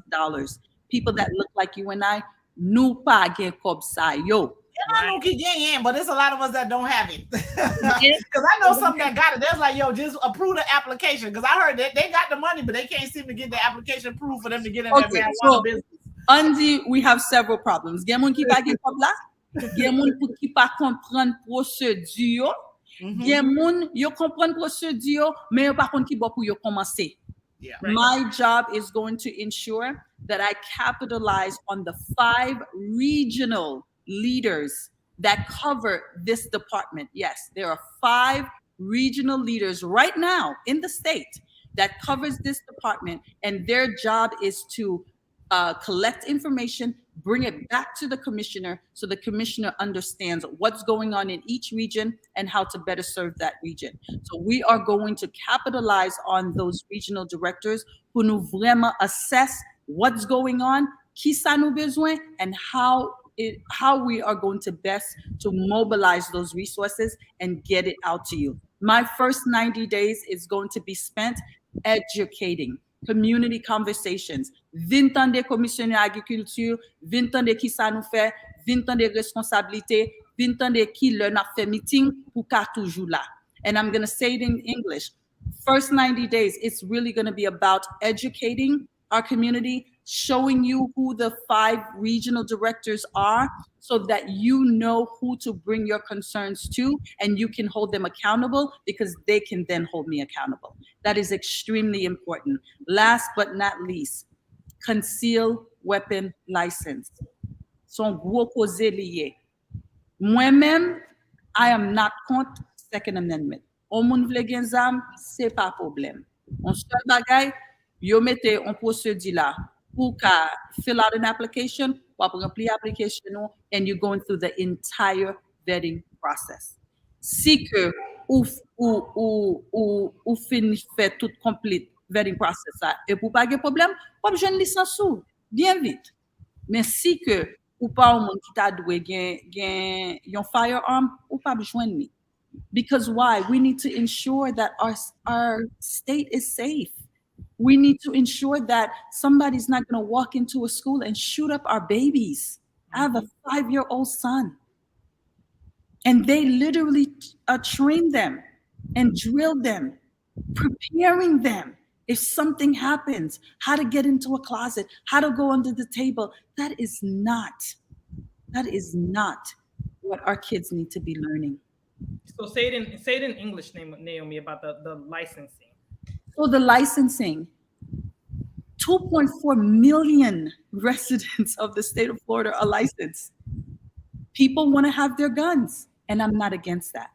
People that look like you and I, nous pas gen kob sa yo. I don't keep getting, but there's a lot of us that don't have it. Because I know some that got it. There's like, yo, just approve the application. Because I heard that they got the money, but they can't seem to get the application approved for them to get in that marijuana business. Andy, we have several problems. Gen moun ki pa gen kob la, gen moun ki pa kompren procedure. Gen moun yo kompren procedure, mais yo pa kon ki bo pou yo komanse. Yeah. My job is going to ensure that I capitalize on the 5 regional leaders that cover this department. Yes, there are 5 regional leaders right now in the state that covers this department, and their job is to collect information, bring it back to the commissioner so the commissioner understands what's going on in each region and how to better serve that region. So we are going to capitalize on those regional directors who nous vraiment assess what's going on, qui ça nous besoin, and how we are going to best to mobilize those resources and get it out to you. My first 90 days is going to be spent educating, community conversations, vin tan de commissionnaire agriculture, vin tan de qui ça nous fait, vin tan de responsabilité, vin tan de qui le na fait meeting pour ka toujours là. And I'm going to say it in English. First 90 days, it's really going to be about educating our community, showing you who the 5 regional directors are so that you know who to bring your concerns to and you can hold them accountable because they can then hold me accountable. That is extremely important. Last but not least, concealed weapon license. Son gros cause lié. Moi-même, I am not contre Second Amendment. On moun vle gen zam, c'est pas problème. On seul bagay, yo mette on procédure là. Who can fill out an application, application, and you're going through the entire vetting process. Si que ou finish fait tout complete vetting process et pour pas de problème, pas besoin de licence sous, bien vite. Mais si que ou pas un monde qui t'a doué gen yon firearm, ou pas besoin de. Because why? We need to ensure that our state is safe. We need to ensure that somebody's not going to walk into a school and shoot up our babies. I have a 5-year-old son. And they literally train them and drill them, preparing them. If something happens, how to get into a closet, how to go under the table. That is not what our kids need to be learning. So say it in English, Naomi, about the licensing. So the licensing, 2.4 million residents of the state of Florida are licensed. People want to have their guns, and I'm not against that.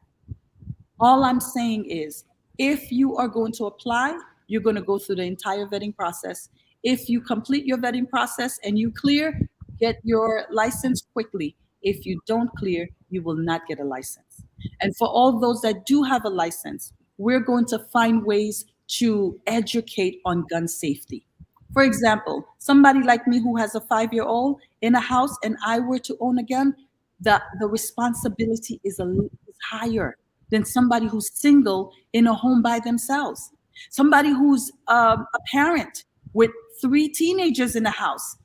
All I'm saying is, if you are going to apply, you're going to go through the entire vetting process. If you complete your vetting process and you clear, get your license quickly. If you don't clear, you will not get a license. And for all those that do have a license, we're going to find ways to educate on gun safety. For example, Somebody like me who has a 5-year-old in a house and I were to own a gun, the responsibility is higher than somebody who's single in a home by themselves. Somebody who's a parent with 3 teenagers in the house,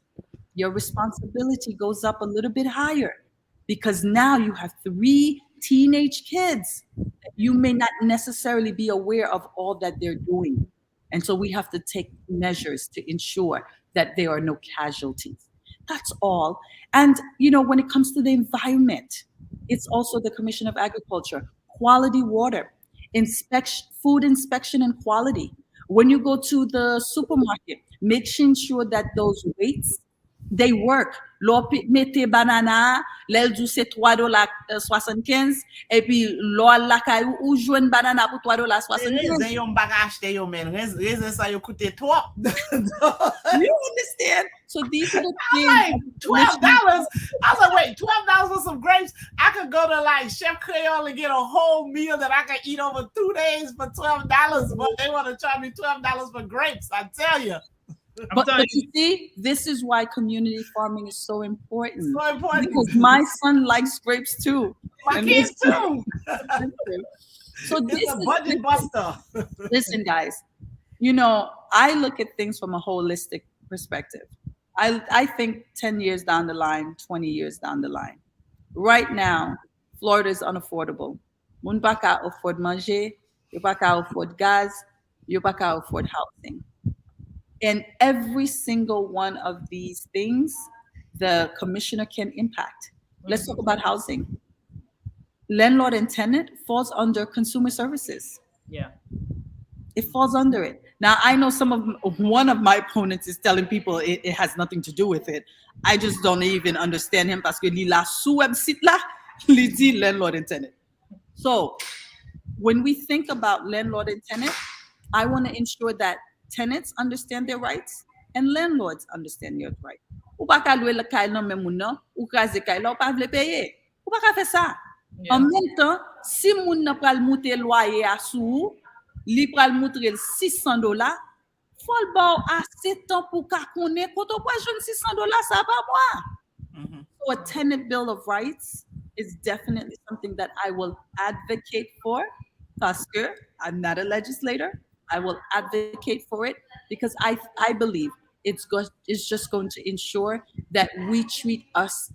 your responsibility goes up a little bit higher because now you have 3 teenage kids. You may not necessarily be aware of all that they're doing. And so we have to take measures to ensure that there are no casualties. That's all. And, when it comes to the environment, it's also the Commission of Agriculture, quality water, food inspection and quality. When you go to the supermarket, making sure that those weights they work. L'on mette banana, l'el dou c'est $3.75 et puis l'on la caillou ou joine banana pour $3.75. They yon bagage they yo man. Reason ça yo coûte trop. You understand? So these are the things. Like $12. I was like, wait, $12 for some grapes? I could go to like Chef Creole and get a whole meal that I could eat over 2 days for $12, but they want to charge me $12 for grapes. I tell you. But you see, this is why community farming is so important. So important. Because my son likes grapes too. My kids too. So this is a budget buster. Listen, guys, I look at things from a holistic perspective. I think 10 years down the line, 20 years down the line. Right now, Florida is unaffordable. Moun pa ka afford manger, you pa ka afford gas, you pa ka afford housing. And every single one of these things, the commissioner can impact. Let's talk about housing. Landlord and tenant falls under consumer services. Yeah. It falls under it. Now, I know one of my opponents is telling people it has nothing to do with it. I just don't even understand him parce que li la sous website là, li dit landlord and tenant. So when we think about landlord and tenant, I want to ensure that tenants understand their rights and landlords understand their rights. Ou pa ka louer le kay nan men moun nan, ou kaze kay la ou pa vle payer. Ou pa ka fè ça. En même temps, si moun nan pral monte loyer a sou, li pral montre $600, faut ba assez temps pour ka connaît quand on pa joine $600 ça pa moi. So a tenant bill of rights is definitely something that I will advocate for parce que I'm not a legislator. I will advocate for it because I believe it's just going to ensure that we treat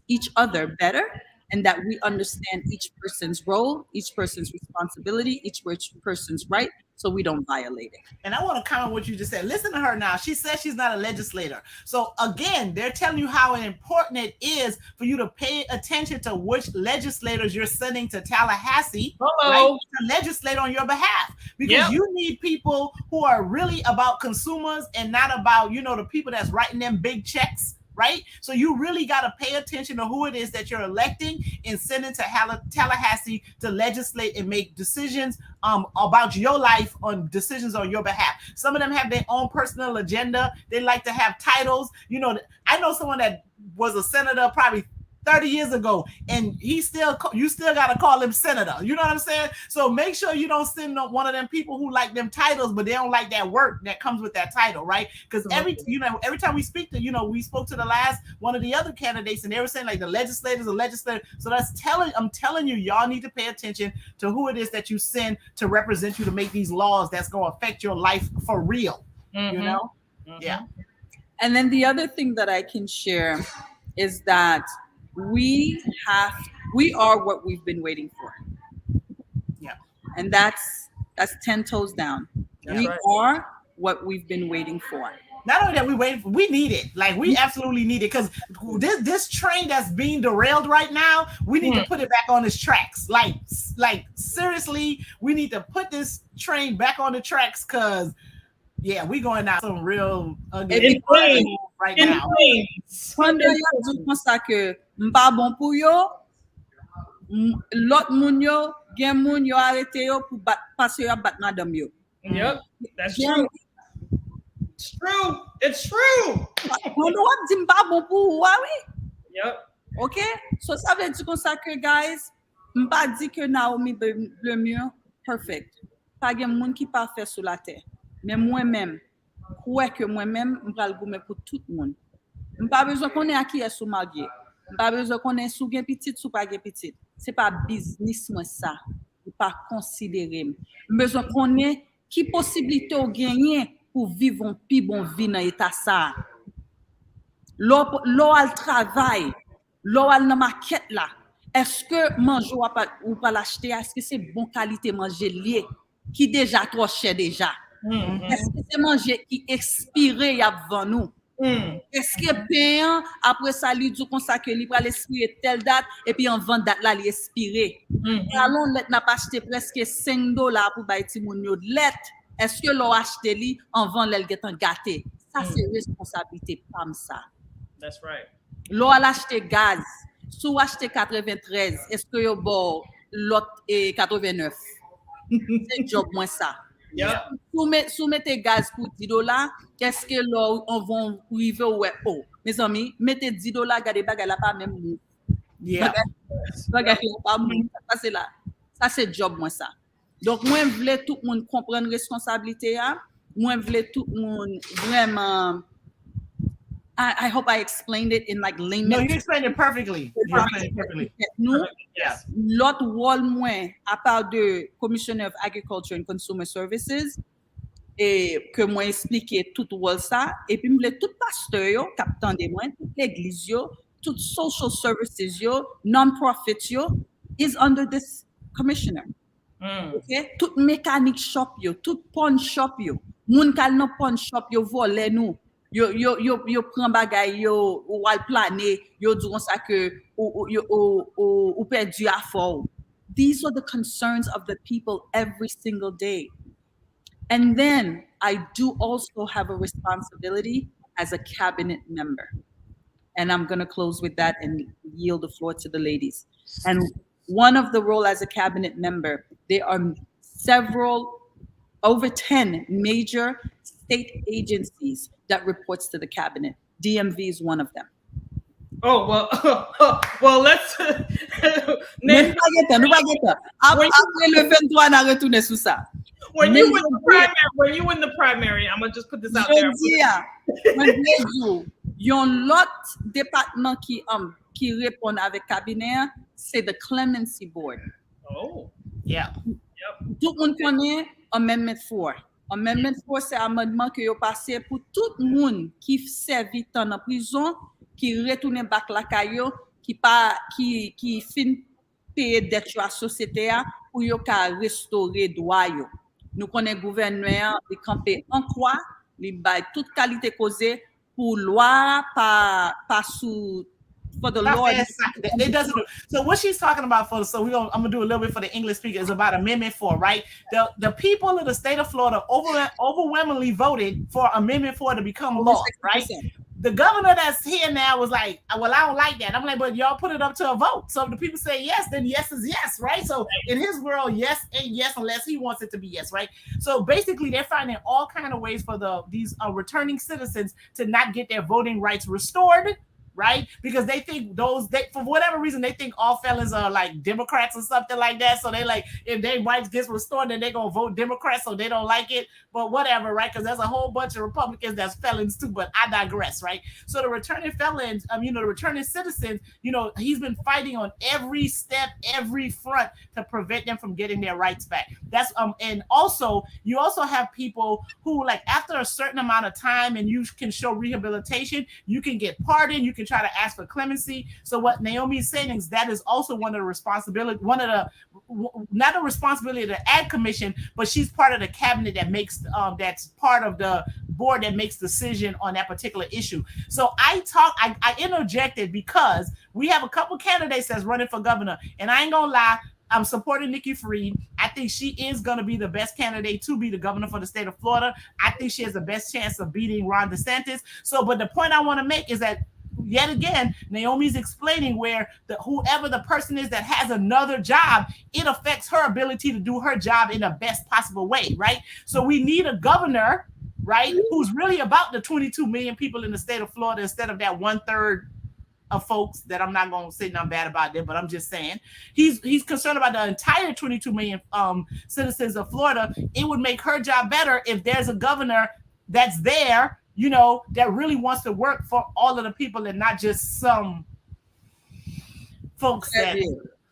each other better and that we understand each person's role, each person's responsibility, each person's right, so we don't violate it. And I want to comment what you just said. Listen to her now. She says she's not a legislator. So again, they're telling you how important it is for you to pay attention to which legislators you're sending to Tallahassee, right, to legislate on your behalf. Because you need people who are really about consumers and not about, the people that's writing them big checks. Right? So you really got to pay attention to who it is that you're electing and sending to Tallahassee to legislate and make decisions about your life, on decisions on your behalf. Some of them have their own personal agenda. They like to have titles. I know someone that was a senator probably 30 years ago, and you still got to call him senator. You know what I'm saying? So make sure you don't send one of them people who like them titles, but they don't like that work that comes with that title, right? Because every time we speak to, we spoke to the last one of the other candidates, and they were saying like the legislators. So I'm telling you, y'all need to pay attention to who it is that you send to represent you to make these laws that's going to affect your life for real. Yeah. And then the other thing that I can share is that we are what we've been waiting for. Yeah. And that's 10 toes down. We are what we've been waiting for. Not only that we need it. Like we absolutely need it, because this train that's being derailed right now, we need to put it back on its tracks. Like seriously, we need to put this train back on the tracks, because we going out some real ugly right now. Quand yo di konsa ke m'pa bon pou yo, lot moun yo, gen moun yo arrete yo pou parce yo bat madame yo. Yep, that's true. It's true. Quand yo di m'pa bon pou ou, oui. Yep. Okay? So ça veut dire konsa ke guys, m'pa di ke Naomi Blemur perfect. Pa gen moun ki pa fait sous la terre. Mais moi-même, ouais que moi-même m'pral goumer pour tout le monde. M'pas besoin qu'on ait à qui est sous marié. M'pas besoin qu'on ait sous gen petit sous pas gen petit. C'est pas business moi ça. Ou pas considérer. Besoin qu'on ait qui possibilité ou gagner pour vivre un plus bon vie dans état ça. L'eau al travail, l'eau al dans market là. Est-ce que manger ou pas l'acheter? Est-ce que c'est bon qualité manger lié qui déjà trop cher déjà? Est-ce que c'est manger qui expiré avant nous? Est-ce que payant après ça lui dit qu'on ça que lui va l'expirer telle date et puis en vente date là il expiré. Et alors let n'a pas acheté presque $5 pour bailler ti moun yo de let. Est-ce que l'on acheté li en vend l'el getan gâté? Ça c'est responsabilité pam ça. That's right. L'on a acheté gaz. Sous acheté 93, est-ce que yo bon l'autre et 89? C'est job moins ça. Yeah. Sous mettez gaz pour $10, qu'est-ce que l'on va priver ouais oh mes amis, mettez $10 gardez bagay là pas même mou. Yeah. Bagay pas mou, ça c'est là. Ça c'est job moins ça. Donc moi je voulais tout le monde comprendre responsabilité là. Moi je voulais tout le monde vraiment I hope I explained it in like layman. No, you explained it perfectly. You explained it perfectly. Nous, Yes. l'autre rôle moins, à part de Commissioner of Agriculture and Consumer Services, et que moi expliquer tout rôle ça, et puis me tout pasteur yo, captain de moi, toute l'église yo, tout social services yo, non-profit yo, is under this commissioner. Okay? Tout mécanique shop yo, tout pawn shop yo, moun kal nan pawn shop yo vole nous. Yo prend bagay yo ou al planer yo diront ça que ou perdu à fort. These are the concerns of the people every single day. And then I do also have a responsibility as a cabinet member. And I'm going to close with that and yield the floor to the ladies. And one of the role as a cabinet member, there are over 10 major state agencies that reports to the cabinet. DMV is one of them. Oh well, let's. Nous pas get après le 23 on a retourné sur ça. When you win the primary, I'm gonna just put this out there. Yon lot département qui répond avec cabinet, c'est the clemency board. Oh. Yeah. Yep. Tout le monde connaît Amendment 4. Amendment 4, c'est un amendement que yo passé pour tout le monde qui servi en prison, qui retourne back la caillou, qui fin payer dette à la société pour yo ka restaurer droit yo. Nous connaît gouverneur qui camper en quoi, li bay toute qualité causée pour loi pas sous for the law. It doesn't. So what she's talking about I'm gonna do a little bit for the English speaker is about Amendment 4, right? The people of the state of Florida overwhelmingly voted for Amendment 4 to become law, right? The governor that's here now was like, well, I don't like that. I'm like, but y'all put it up to a vote. So if the people say yes, then yes is yes, right? So in his world, yes ain't yes unless he wants it to be yes, right? So basically, they're finding all kind of ways for these returning citizens to not get their voting rights restored, right? Because they think for whatever reason, they think all felons are like Democrats or something like that. So they like, if their rights gets restored, then they're going to vote Democrat, so they don't like it. But whatever, right? Because there's a whole bunch of Republicans that's felons too, but I digress, right? So the returning felons, the returning citizens, he's been fighting on every step, every front to prevent them from getting their rights back. That's and also, you also have people who, like, after a certain amount of time and you can show rehabilitation, you can get pardoned, you can try to ask for clemency. So what Naomi is saying is that is also one of the responsibility, not a responsibility of the ad commission, but she's part of the cabinet that makes that's part of the board that makes decision on that particular issue. So I interjected because we have a couple candidates that's running for governor, and I ain't gonna lie, I'm supporting Nikki Fried. I think she is going to be the best candidate to be the governor for the state of Florida. I think she has the best chance of beating Ron DeSantis. But the point I want to make is that, yet again, Naomi's explaining where whoever the person is that has another job, it affects her ability to do her job in the best possible way, right? So we need a governor, right, who's really about the 22 million people in the state of Florida instead of that 1/3 of folks that I'm not going to say nothing bad about them, but I'm just saying he's concerned about the entire 22 million citizens of Florida. It would make her job better if there's a governor that's there, you know, that really wants to work for all of the people and not just some folks that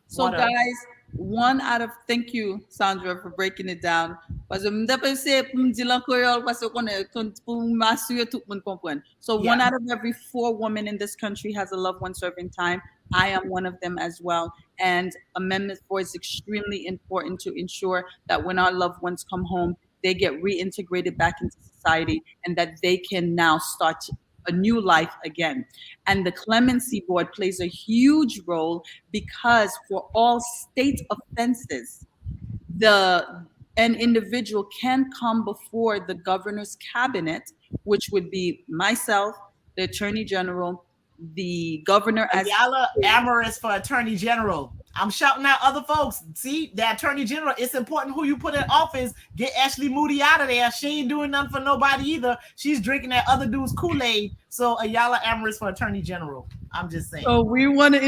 So want to. guys, one out of thank you, Sandra, for breaking it down. Parce que m'da pensé pour me dire en créole parce qu'on est pour m'assurer tout le monde comprenne. So one out of every 4 women in this country has a loved one serving time. I am one of them as well. And Amendment 4 is extremely important to ensure that when our loved ones come home, they get reintegrated back into society and that they can now start a new life again. And the clemency board plays a huge role because for all state offenses, an individual can come before the governor's cabinet, which would be myself, the attorney general, the governor as Ayala Amaris for attorney general. I'm shouting out other folks. See, the attorney general, it's important who you put in office. Get Ashley Moody out of there. She ain't doing nothing for nobody either. She's drinking that other dude's Kool-Aid. So Ayala Amaris for attorney general. I'm just saying. So we want to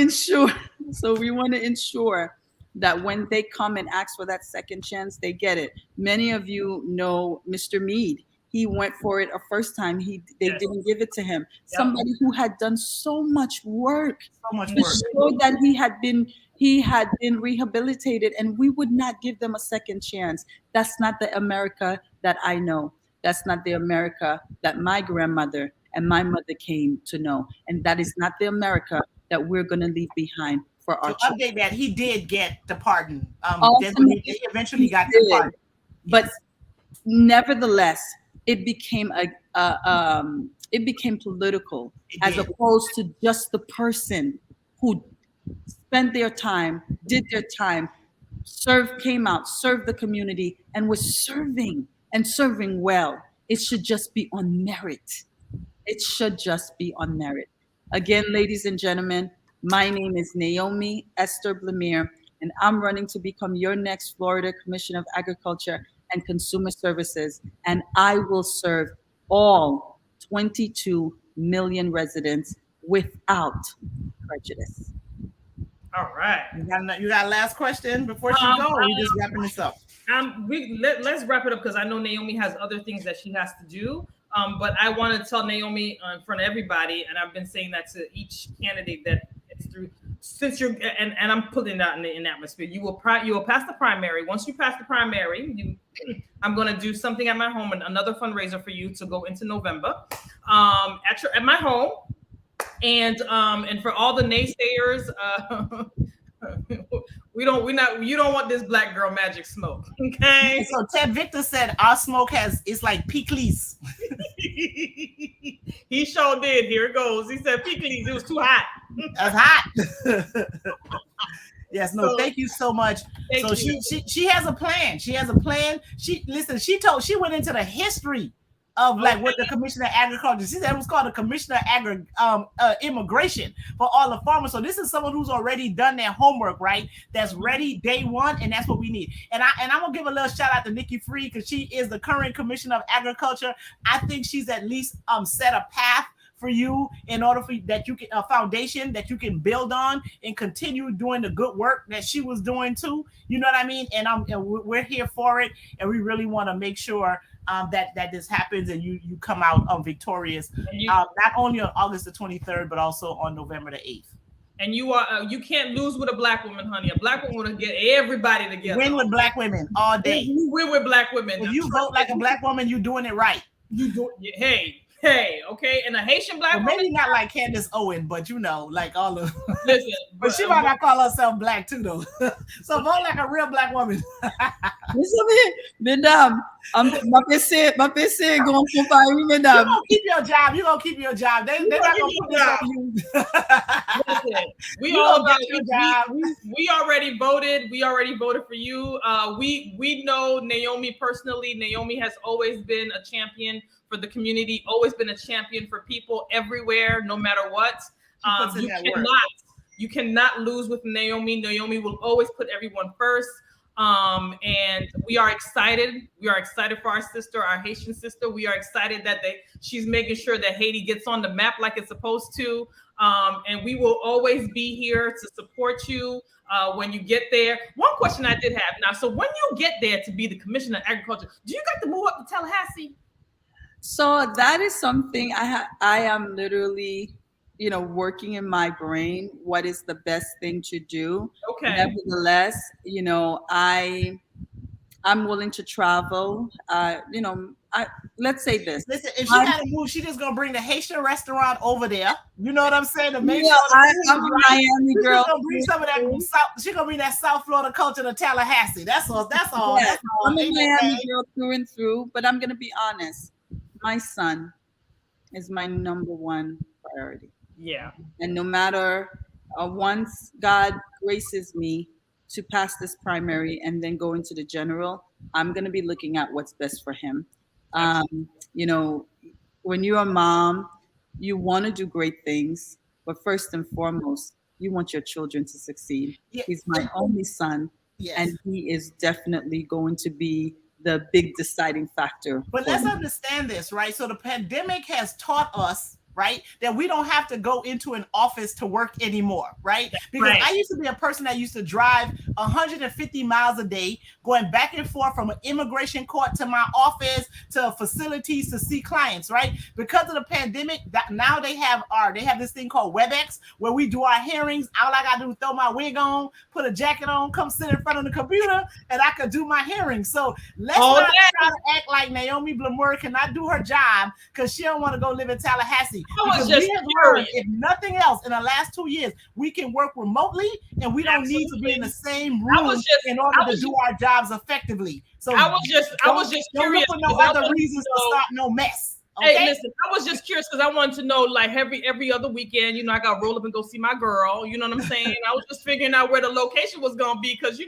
ensure that when they come and ask for that second chance, they get it. Many of you know Mr. Mead. He went for it a first time. They didn't give it to him. Yep. Somebody who had done so much work to show that he had been rehabilitated, and we would not give them a second chance. That's not the America that I know. That's not the America that my grandmother and my mother came to know. And that is not the America that we're going to leave behind for our children. Update that he did get the pardon. He eventually got the pardon. But nevertheless, it became political as opposed to just the person who spent their time, did their time, came out, served the community, and was serving well. It should just be on merit. It should just be on merit. Again, ladies and gentlemen, my name is Naomi Esther Blemur, and I'm running to become your next Florida Commissioner of Agriculture and Consumer Services, and I will serve all 22 million residents without prejudice. All right. You got a last question before she goes? Or you just wrapping this up? Let's wrap it up because I know Naomi has other things that she has to do. But I want to tell Naomi in front of everybody, and I've been saying that to each candidate that gets through. Since you're and I'm putting that in the atmosphere, you will pass the primary. Once you pass the primary, I'm going to do something at my home and another fundraiser for you to go into November at my home, and for all the naysayers, you don't want this black girl magic smoke, okay? So Ted Victor said our smoke it's like Peeklees. He sure did. Here it goes. He said Peeklees. It was too hot. That's hot. Yes, no, thank you so much. So she has a plan. She has a plan. She went into the history of what the Commissioner of Agriculture. She said it was called the Commissioner of Immigration for all the farmers. So this is someone who's already done their homework, right? That's ready day one, and that's what we need. And I'm gonna give a little shout out to Nikki Free because she is the current Commissioner of Agriculture. I think she's at least set a path for you in order for that you can a foundation that you can build on and continue doing the good work that she was doing too. You know what I mean? And we're here for it, and we really want to make sure that this happens and you come out victorious, not only on August the 23rd, but also on November the 8th. And you can't lose with a black woman, honey. A black woman will get everybody together. Win with black women all day. You win with black women. If you vote like a black woman, you're doing it right. Hey, okay, and a Haitian black woman. Maybe not like Candace Owen, but like all of. Listen, but she might not call herself black too, though. So vote like a real black woman. Listen, mesdames, my PC going for fire, mesdames. You gonna keep your job. You gonna keep your job. They're not gonna put this on you. Listen, we already voted. We already voted for you. We know Naomi personally. Naomi has always been a champion for the community, always been a champion for people everywhere, no matter what. You cannot lose with Naomi. Naomi will always put everyone first. And we are excited. We are excited for our sister, our Haitian sister. We are excited that she's making sure that Haiti gets on the map like it's supposed to. And we will always be here to support you when you get there. One question I did have now. So when you get there to be the Commissioner of Agriculture, do you got to move up to Tallahassee? So that is something I am literally, working in my brain. What is the best thing to do? Okay. Nevertheless, I'm willing to travel. Let's say this. Listen, if she I'm, got to move, she just gonna bring the Haitian restaurant over there. You know what I'm saying? To make yeah, sure the food I'm is a right. Miami She's girl. just gonna bring some of that South. She gonna bring that South Florida culture to Tallahassee. That's all. That's all. Yes, That's all. I'm a Ain't no Miami bad. girl through and through. But I'm gonna be honest. My son is my number one priority. Yeah. And no matter, once God graces me to pass this primary and then go into the general, I'm going to be looking at what's best for him. Um, Absolutely. you know, when you're a mom, you want to do great things, but first and foremost, you want your children to succeed. Yeah. He's my only son, Yes. and he is definitely going to be the big deciding factor But for let's me. understand this, right? So the pandemic has taught us, right, that we don't have to go into an office to work anymore, right? Because Right. I used to be a person that used to drive 150 miles a day, going back and forth from an immigration court to my office to facilities to see clients, right? Because of the pandemic, that now they have this thing called WebEx where we do our hearings. All I gotta do is throw my wig on, put a jacket on, come sit in front of the computer, and I could do my hearings. So let's All not day. try to act like Naomi Blemur cannot do her job because she don't want to go live in Tallahassee. I was Because just we have learned, curious. if nothing else, in the last 2 years, we can work remotely and we don't need to be in the Absolutely. same I was room just in I order to was do just our jobs effectively. So I was just don't look curious for no because I other wanted to reasons to know. start no mess. Hey, Okay? listen, I was just curious because I wanted to know, like, every other weekend, I got to roll up and go see my girl. You know what I'm saying? I was just figuring out where the location was gonna be because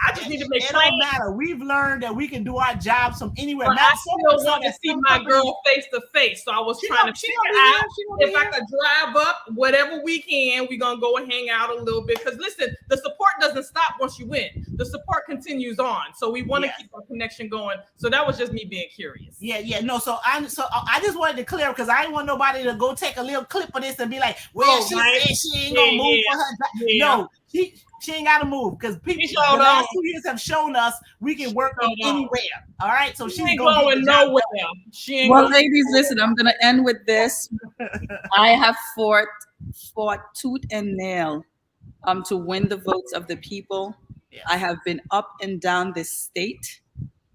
I just need to make It plans. don't matter. We've learned that we can do our jobs from anywhere. But Matter I so still much so want to that see some my companies, girl face to face. So I was trying to she gonna figure be out here. She gonna be if I here. could drive up whatever weekend, we're gonna go and hang out a little bit. Because listen, the support doesn't stop once you win. The support continues on. So we want to Yes. keep our connection going. So that was just me being curious. Yeah. No, so I just wanted to clear because I didn't want nobody to go take a little clip of this and be like, well, she right. said she ain't Yeah, gonna move for her. yeah. No, she ain't gotta move because people She the showed last on. 2 years have shown us we can work from showed on. anywhere. All right, so She she's ain't gonna get going the job nowhere. done. She ain't Well, going. ladies, listen, I'm going to end with this. I have fought tooth and nail to win the votes of the people. Yeah. I have been up and down this state.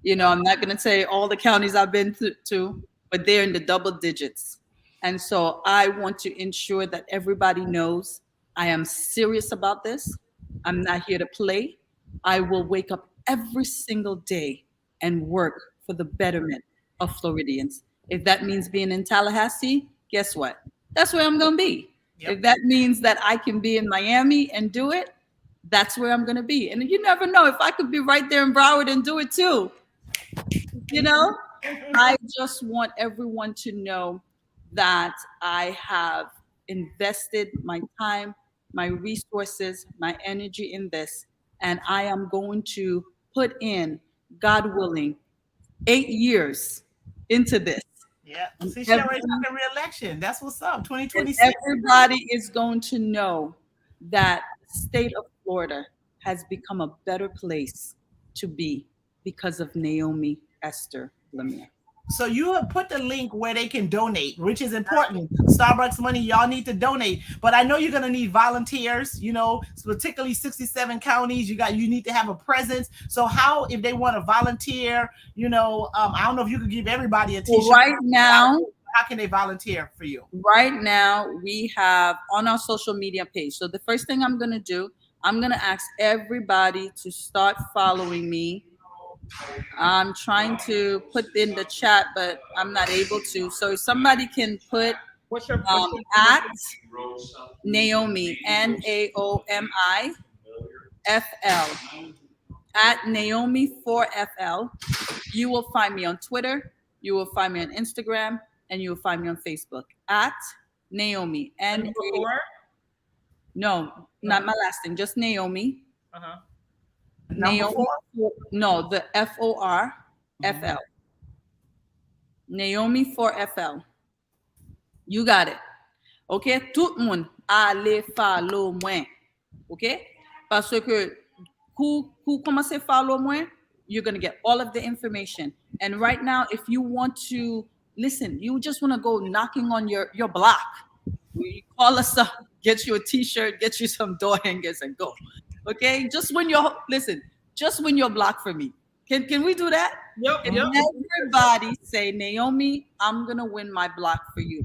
I'm not going to say all the counties I've been to, but they're in the double digits. And so I want to ensure that everybody knows I am serious about this. I'm not here to play. I will wake up every single day and work for the betterment of Floridians. If that means being in Tallahassee, guess what? That's where I'm going to be. Yep. If that means that I can be in Miami and do it, that's where I'm going to be. And you never know if I could be right there in Broward and do it too. I just want everyone to know that I have invested my time, my resources, my energy in this, and I am going to put in, God willing, 8 years into this. Yeah. And See, she already talking re-election. That's what's up. and 2026. everybody is going to know that the state of Florida has become a better place to be because of Naomi Esther Blemur. So you have put the link where they can donate, which is important. Starbucks money, y'all need to donate. But I know you're gonna need volunteers, particularly 67 counties. You need to have a presence. So how, if they want to volunteer, I don't know if you could give everybody a t-shirt. Right now, how can they volunteer for you? Right now, we have on our social media page. So the first thing I'm gonna do, I'm gonna ask everybody to start following me. I'm trying to put in the chat, but I'm not able to. So if somebody can put What's your at Naomi, NAOMI FL, at Naomi 4FL, you will find me on Twitter, you will find me on Instagram, and you will find me on Facebook at Naomi. No, not my last name, just Naomi. Naomi, no, the FOR FL. Naomi 4FL. You got it. OK? Tout le monde, allez follow moi. OK? Parce que who commence à follow moi, you're going to get all of the information. And right now, if you want to listen, you just want to go knocking on your block. You call us up, get you a t-shirt, get you some door hangers and go. Okay? Just win your block for me. Can we do that? Yep. Can everybody say, Naomi, I'm gonna win my block for you.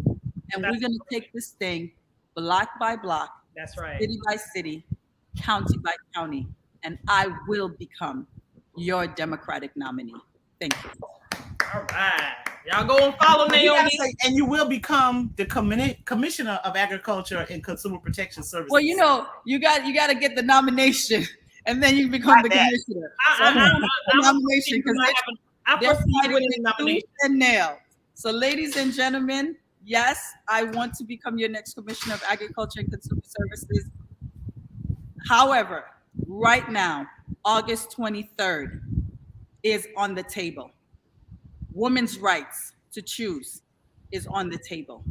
And we're gonna take this thing block by block. That's right. City by city, county by county, and I will become your Democratic nominee. Thank you. All right. Y'all go and follow Naomi. And you will become the Commissioner of Agriculture and Consumer Protection Services. Well, you got to get the nomination, and then you become the commissioner. Nomination because they're fighting tooth and nail. So, ladies and gentlemen, yes, I want to become your next Commissioner of Agriculture and Consumer Services. However, right now, August 23rd is on the table. Women's rights to choose is on the table.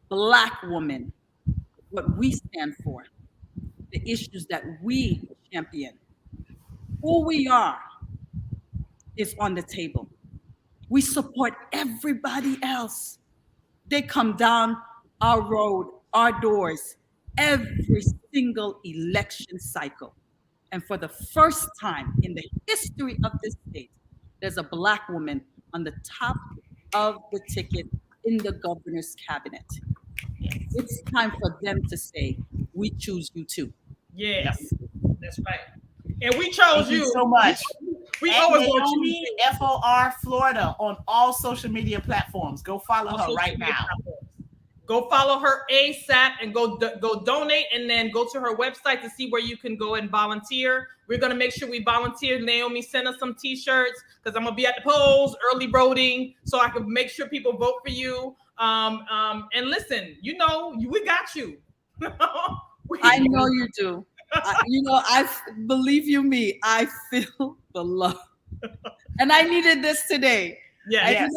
Black women, what we stand for, the issues that we champion, who we are is on the table. We support everybody else. They come down our road, our doors, every single election cycle. And for the first time in the history of this state, there's a Black woman on the top of the ticket in the governor's cabinet. It's time for them to say, we choose you too. Yes, that's right. And we chose you so much. We always want you. FOR Florida on all social media platforms. Go follow her right now. Go follow her ASAP and go donate, and then go to her website to see where you can go and volunteer. We're going to make sure we volunteer. Naomi, send us some t-shirts because I'm going to be at the polls, early voting, so I can make sure people vote for you. And listen, we got you. I know you do. I believe you me. I feel the love. And I needed this today. Yeah. Yes.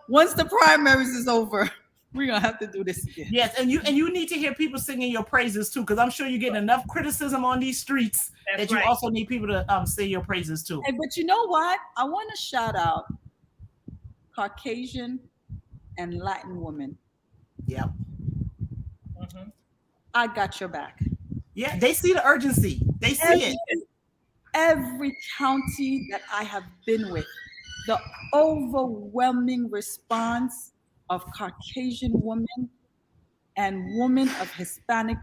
Once the primaries is over, we're gonna have to do this again. Yes, and you need to hear people singing your praises too, because I'm sure you're getting enough criticism on these streets that you also need people to sing your praises too. Hey, but you know what? I want to shout out Caucasian and Latin women. Yep. Mm-hmm. I got your back. Yeah, they see the urgency. They see it. Every county that I have been with, the overwhelming response of Caucasian women and women of Hispanic.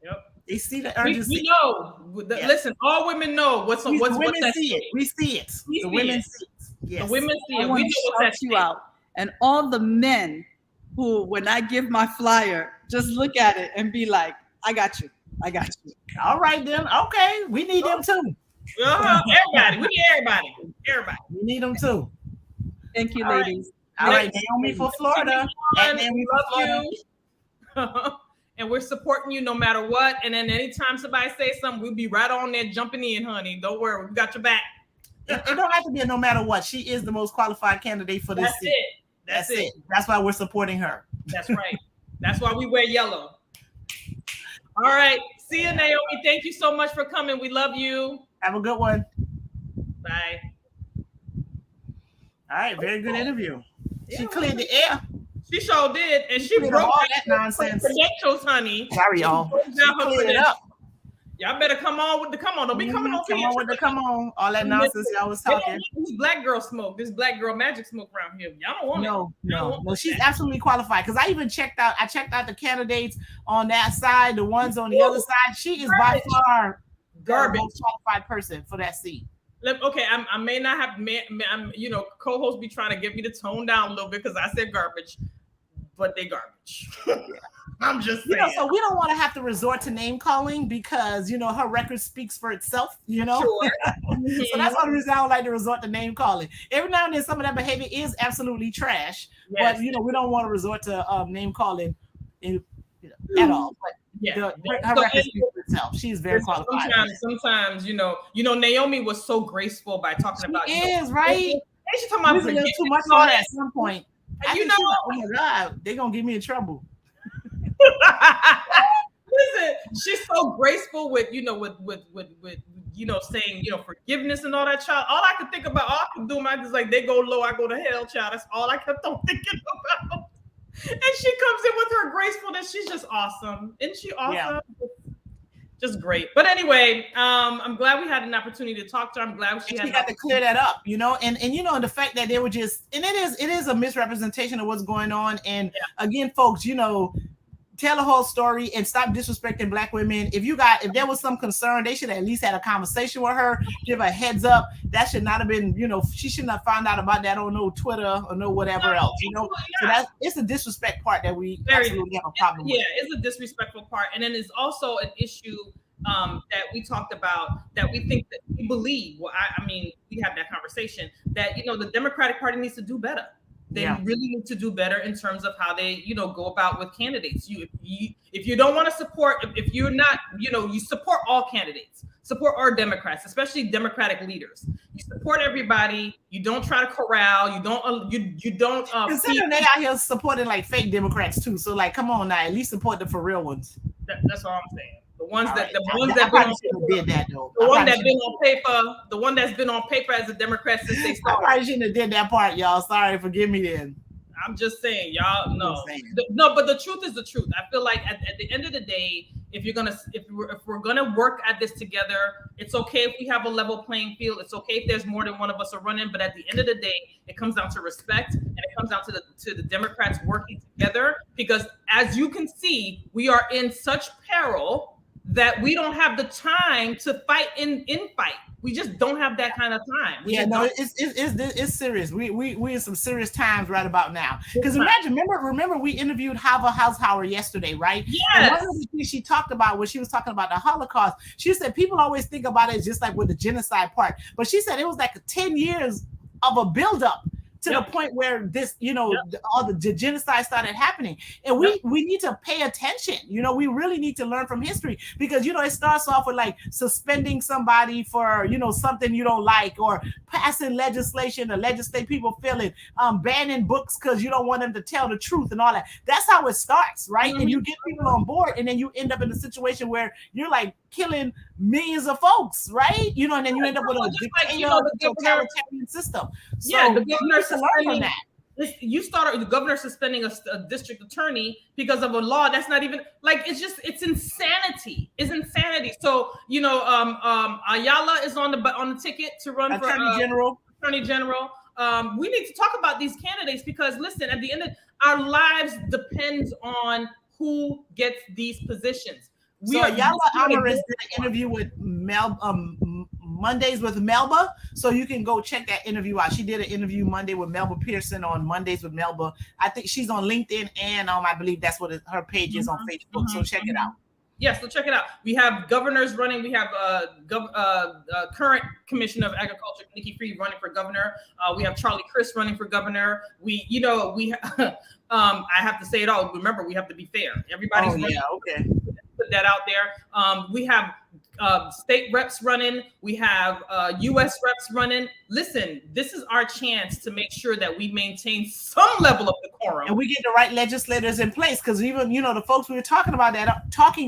Yep. They see the urgency. We know. Listen, all women know what's women see it. We see it. The women see it. Yes. The women see it. I want to shout you out. And all the men who, when I give my flyer, just look at it and be like, I got you. I got you. All right, then. Okay. We need them too. Everybody. We need everybody. Everybody. We need them too. Thank you, ladies. All right, Naomi for Florida. And then we love you. And we're supporting you no matter what. And then anytime somebody says something, we'll be right on there jumping in, honey. Don't worry. We got your back. It don't have to be a no matter what. She is the most qualified candidate for this seat. That's it. That's why we're supporting her. That's right. That's why we wear yellow. All right. See you, Naomi. Thank you so much for coming. We love you. Have a good one. Bye. All right. Very good interview. She cleared the air. She sure did. And she broke all that nonsense. Credentials, honey. Sorry, y'all. She cleared it up. Y'all better come on with the come on. Don't be coming over here. Come on. All that nonsense y'all was talking. This black girl smoke. This black girl magic smoke around here. Y'all don't want it. No. She's absolutely qualified. Because I even checked out the candidates on that side, the ones on the other side. She is by far the most qualified person for that seat. Okay, I may not have, co-hosts be trying to get me to tone down a little bit because I said garbage, but they garbage. I'm just saying. So we don't want to have to resort to name calling because, her record speaks for itself, Sure. So that's one reason I don't like to resort to name calling. Every now and then some of that behavior is absolutely trash, but, we don't want to resort to name calling at all. But her record speaks for itself. She's very qualified. Sometimes, Naomi was so graceful by talking about. She is, right? She's talking about too much on at some point. And oh my God, they're going to get me in trouble. Listen, she's so graceful with saying, forgiveness and all that, child. All I could think about, all I could do, man, is like, they go low, I go to hell, child. That's all I kept on thinking about. And she comes in with her gracefulness. She's just awesome. Isn't she awesome? Yeah. Just great. But anyway, I'm glad we had an opportunity to talk to her. I'm glad she got to clear that up, and the fact that they were just, and it is a misrepresentation of what's going on. And again, folks, tell the whole story and stop disrespecting Black women. If there was some concern, they should have at least had a conversation with her, give her a heads up. That should not have been, she shouldn't have found out about that on no Twitter or no whatever else, So it's a disrespect part that we absolutely have a problem with. Yeah, it's a disrespectful part. And then there's also an issue that we talked about, that we think, that we believe, we had that conversation, that, the Democratic Party needs to do better. They really need to do better in terms of how they, go about with candidates. If you don't want to support, if you're not, you support all candidates, support our Democrats, especially Democratic leaders. You support everybody. You don't try to corral. You don't. Considering they out here supporting like fake Democrats too. So like, come on now, at least support the for real ones. That's all I'm saying. The ones that been on paper, the one that's been on paper as a Democrat since they started. I probably shouldn't have did that part, y'all. Sorry, forgive me then. I'm just saying, y'all. No, but the truth is the truth. I feel like at the end of the day, if we're gonna work at this together, it's okay if we have a level playing field. It's okay if there's more than one of us are running. But at the end of the day, it comes down to respect, and it comes down to the Democrats working together. Because as you can see, we are in such peril that we don't have the time to fight in fight. We just don't have that kind of time. It's serious. We in some serious times right about now. Because remember we interviewed Hava Haushauer yesterday, right? Yes. And one of the things she talked about when she was talking about the Holocaust, she said people always think about it just like with the genocide part, but she said it was like 10 years of a buildup to the point where this, all the genocide started happening. And we need to pay attention. We really need to learn from history, because, it starts off with like suspending somebody for, something you don't like, or passing legislation to legislate people feeling, banning books because you don't want them to tell the truth and all that. That's how it starts, right? Mm-hmm. And you get people on board, and then you end up in a situation where you're like killing millions of folks, right? And then you end up with a totalitarian system. So the governor suspending that. The governor suspending a district attorney because of a law that's not even like, it's insanity. It's insanity. So Ayala is on the ticket to run Attorney General. We need to talk about these candidates, because listen, at the end of our lives depends on who gets these positions. Ayala Amaris did an interview with Mondays with Melba, so you can go check that interview out. She did an interview Monday with Melba Pearson on Mondays with Melba. I think she's on LinkedIn, and I believe that's what her page is on Facebook. So check it out. Yes, so check it out. We have governors running. We have current Commissioner of Agriculture Nikki Fried running for governor. We have Charlie Crist running for governor. I have to say it all. Remember, we have to be fair. Everybody's running. Yeah, okay. Put that out there. We have state reps running. We have U.S. reps running. Listen, this is our chance to make sure that we maintain some level of decorum, and we get the right legislators in place. Because even the folks we were talking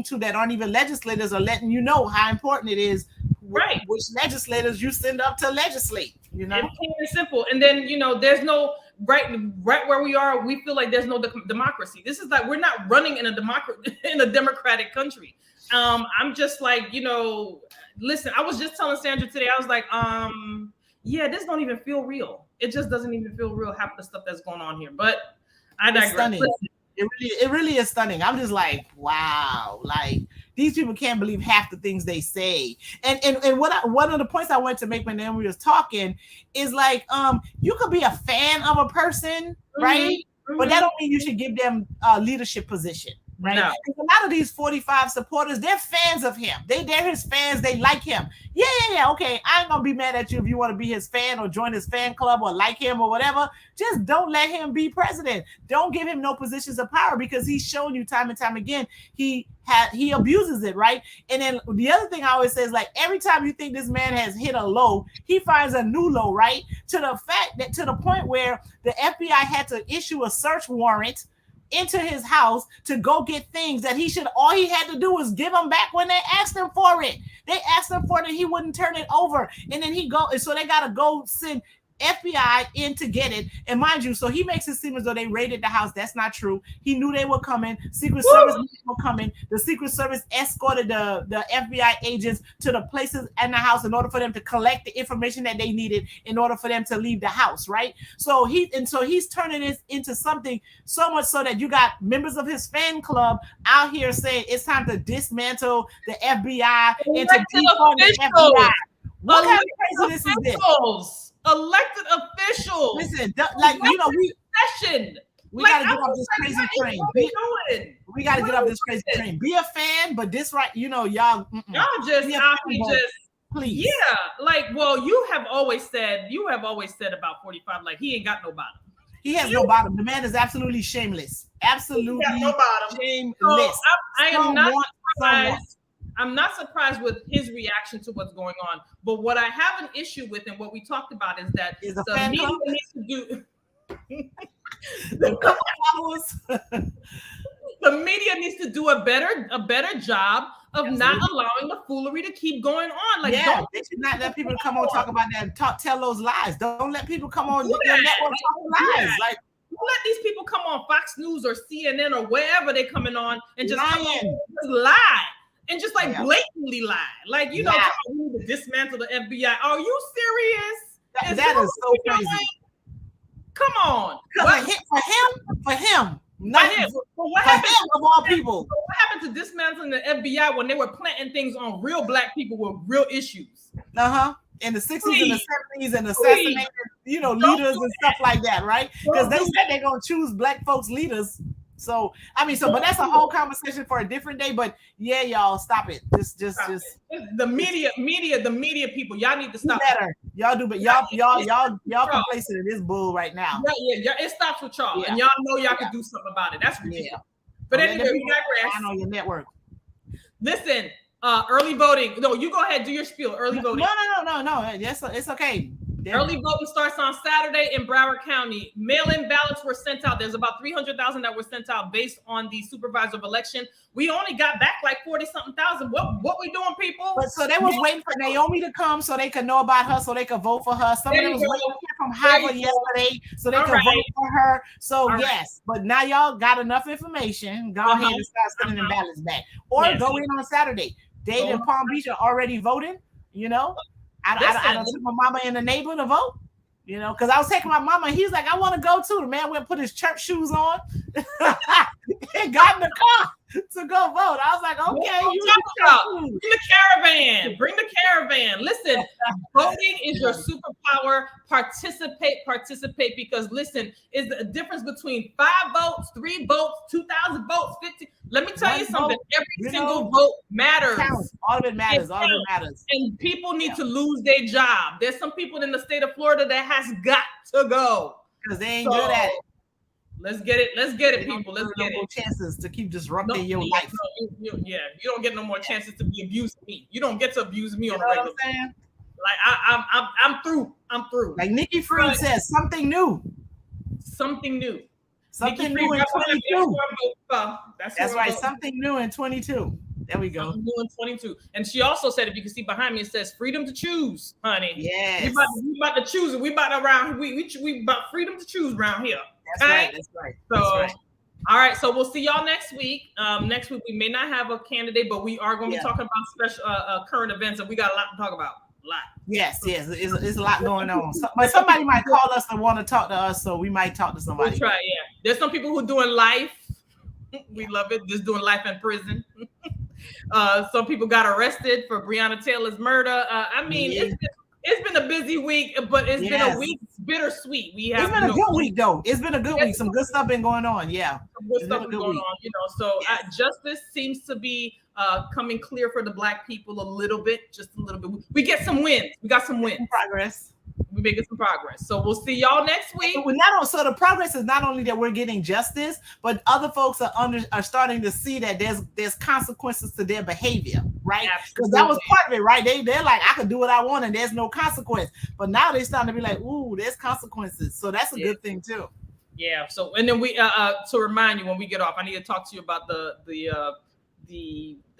to that aren't even legislators are letting you know how important it is. Right. Which legislators you send up to legislate. It's plain and simple. And then there's no right where we are. We feel like there's no democracy. This is like we're not running in a democratic country. I'm just like, listen, I was just telling Sandra today, I was like, this don't even feel real. It just doesn't even feel real, half of the stuff that's going on here. But I digress. It really is stunning. I'm just like, wow, like these people can't believe half the things they say. And one of the points I wanted to make when Naomi was talking is like, you could be a fan of a person, right? Mm-hmm. But that don't mean you should give them a leadership position. Right. No. A lot of these 45 supporters, they're fans of him. They're his fans. They like him. Yeah. Okay. I ain't gonna be mad at you if you want to be his fan or join his fan club or like him or whatever. Just don't let him be president. Don't give him no positions of power, because he's shown you time and time again he abuses it, right? And then the other thing I always say is, like, every time you think this man has hit a low, he finds a new low, right? To the point where the FBI had to issue a search warrant into his house to go get things that all he had to do was give them back when they asked him for it. They asked him for it and he wouldn't turn it over. And then so they got to go send FBI in to get it. And mind you, so he makes it seem as though they raided the house. That's not true. He knew they were coming. Secret Service knew they were coming. The Secret Service escorted the FBI agents to the places in the house in order for them to collect the information that they needed in order for them to leave the house, right? So he's turning this into something so much so that you got members of his fan club out here saying it's time to dismantle the FBI and to defund the FBI. What kind of craziness is this? Elected officials. Listen, like we gotta get off this crazy train. We gotta get off this crazy train. Be a fan, but this right, y'all. Y'all just please. Yeah, like you have always said about 45, like he ain't got no bottom. He has no bottom. The man is absolutely shameless. Absolutely no bottom. Shameless. So I am not surprised. I'm not surprised with his reaction to what's going on, but what I have an issue with and what we talked about is that the media needs to do the media needs to do a better job of not allowing the foolery to keep going on. Like, they should not let people come on talk about that and tell those lies. Don't let people come on your network talk lies. Like, let these people come on Fox News or CNN or wherever they're coming on and just come on and just lie. And just like blatantly lie, like we need to dismantle the FBI. Are you serious? That is so crazy. Come on, for him, not him. What happened of all people? What happened to dismantling the FBI when they were planting things on real black people with real issues? In the 60s and the 70s and assassinating, leaders and stuff like that, right? Because they said they're gonna choose black folks leaders. So but that's a whole conversation for a different day. But yeah, y'all, stop it. Just the media people, y'all need to stop. Better. Y'all do, but y'all complacent in this bull right now. Yeah, it stops with y'all, and y'all know y'all can do something about it. That's ridiculous. Yeah. But anyway, we digress. On your network. Listen, early voting. No, you go ahead, do your spiel. Early voting. No. Yes, it's okay. Early voting starts on Saturday in Broward County. Mail-in ballots were sent out. There's about 300,000 that were sent out based on the supervisor of election. We only got back like 40-something thousand. What we doing, people? But so they was waiting for Naomi to come so they could know about her, so they could vote for her. Somebody was waiting from Harvard yesterday so they could vote for her. So yes, but now y'all got enough information. Go ahead and start sending the ballots back, or go in on Saturday. Dade and Palm Beach are already voting. I took my mama and the neighbor to vote, because I was taking my mama. And he's like, I want to go too. The man went and put his church shoes on and got in the car to go vote. I was like, okay, Bring the caravan. Listen, voting is your superpower. Participate, because listen, is the difference between 5 votes, 3 votes, 2,000 votes, 50. Let me tell you something. Every single vote matters. All of it matters. And people need to lose their job. There's some people in the state of Florida that has got to go because they ain't good at it. Let's get it, people. Let's get it. Chances to keep disrupting your life. You don't get no more chances to be abusing me. You don't get to abuse me on a regular. Like I'm through. Like Nikki Freed says, something new. Something new in 22. That's right. Something new in 22. There we go. Something new in 22. And she also said, if you can see behind me, it says freedom to choose, honey. Yes. We about to choose it. We about freedom to choose around here. That's right. So, all right. So we'll see y'all next week. Next week we may not have a candidate, but we are going to be talking about special current events, and we got a lot to talk about. Yes, it's a lot going on. But somebody might call us and want to talk to us, so we might talk to somebody. We'll try, yeah. There's some people who are doing life. We love it. Just doing life in prison. Some people got arrested for Breonna Taylor's murder. It's been a busy week, but it's been a week bittersweet. It's been a good week, though. It's been a good week. Some good stuff been going on. Yeah, some good stuff going on. So justice seems to be coming clear for the Black people just a little bit. We get some wins. We got some wins. Progress. We're making some progress. So we'll see y'all next week. So the progress is not only that we're getting justice, but other folks are starting to see that there's consequences to their behavior, right? Because that was part of it, right? They're like, I can do what I want and there's no consequence. But now they're starting to be like, ooh, there's consequences. So that's a good thing too. Yeah. So, and then we to remind you when we get off, I need to talk to you about the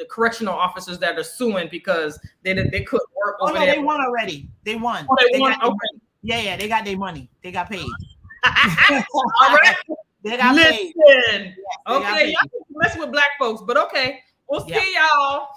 correctional officers that are suing because they couldn't work over there. They won already. They won. Oh, they won. Okay. Yeah, they got their money. They got paid. All right. They got paid. Yes, okay, y'all mess with black folks, but okay. We'll see y'all.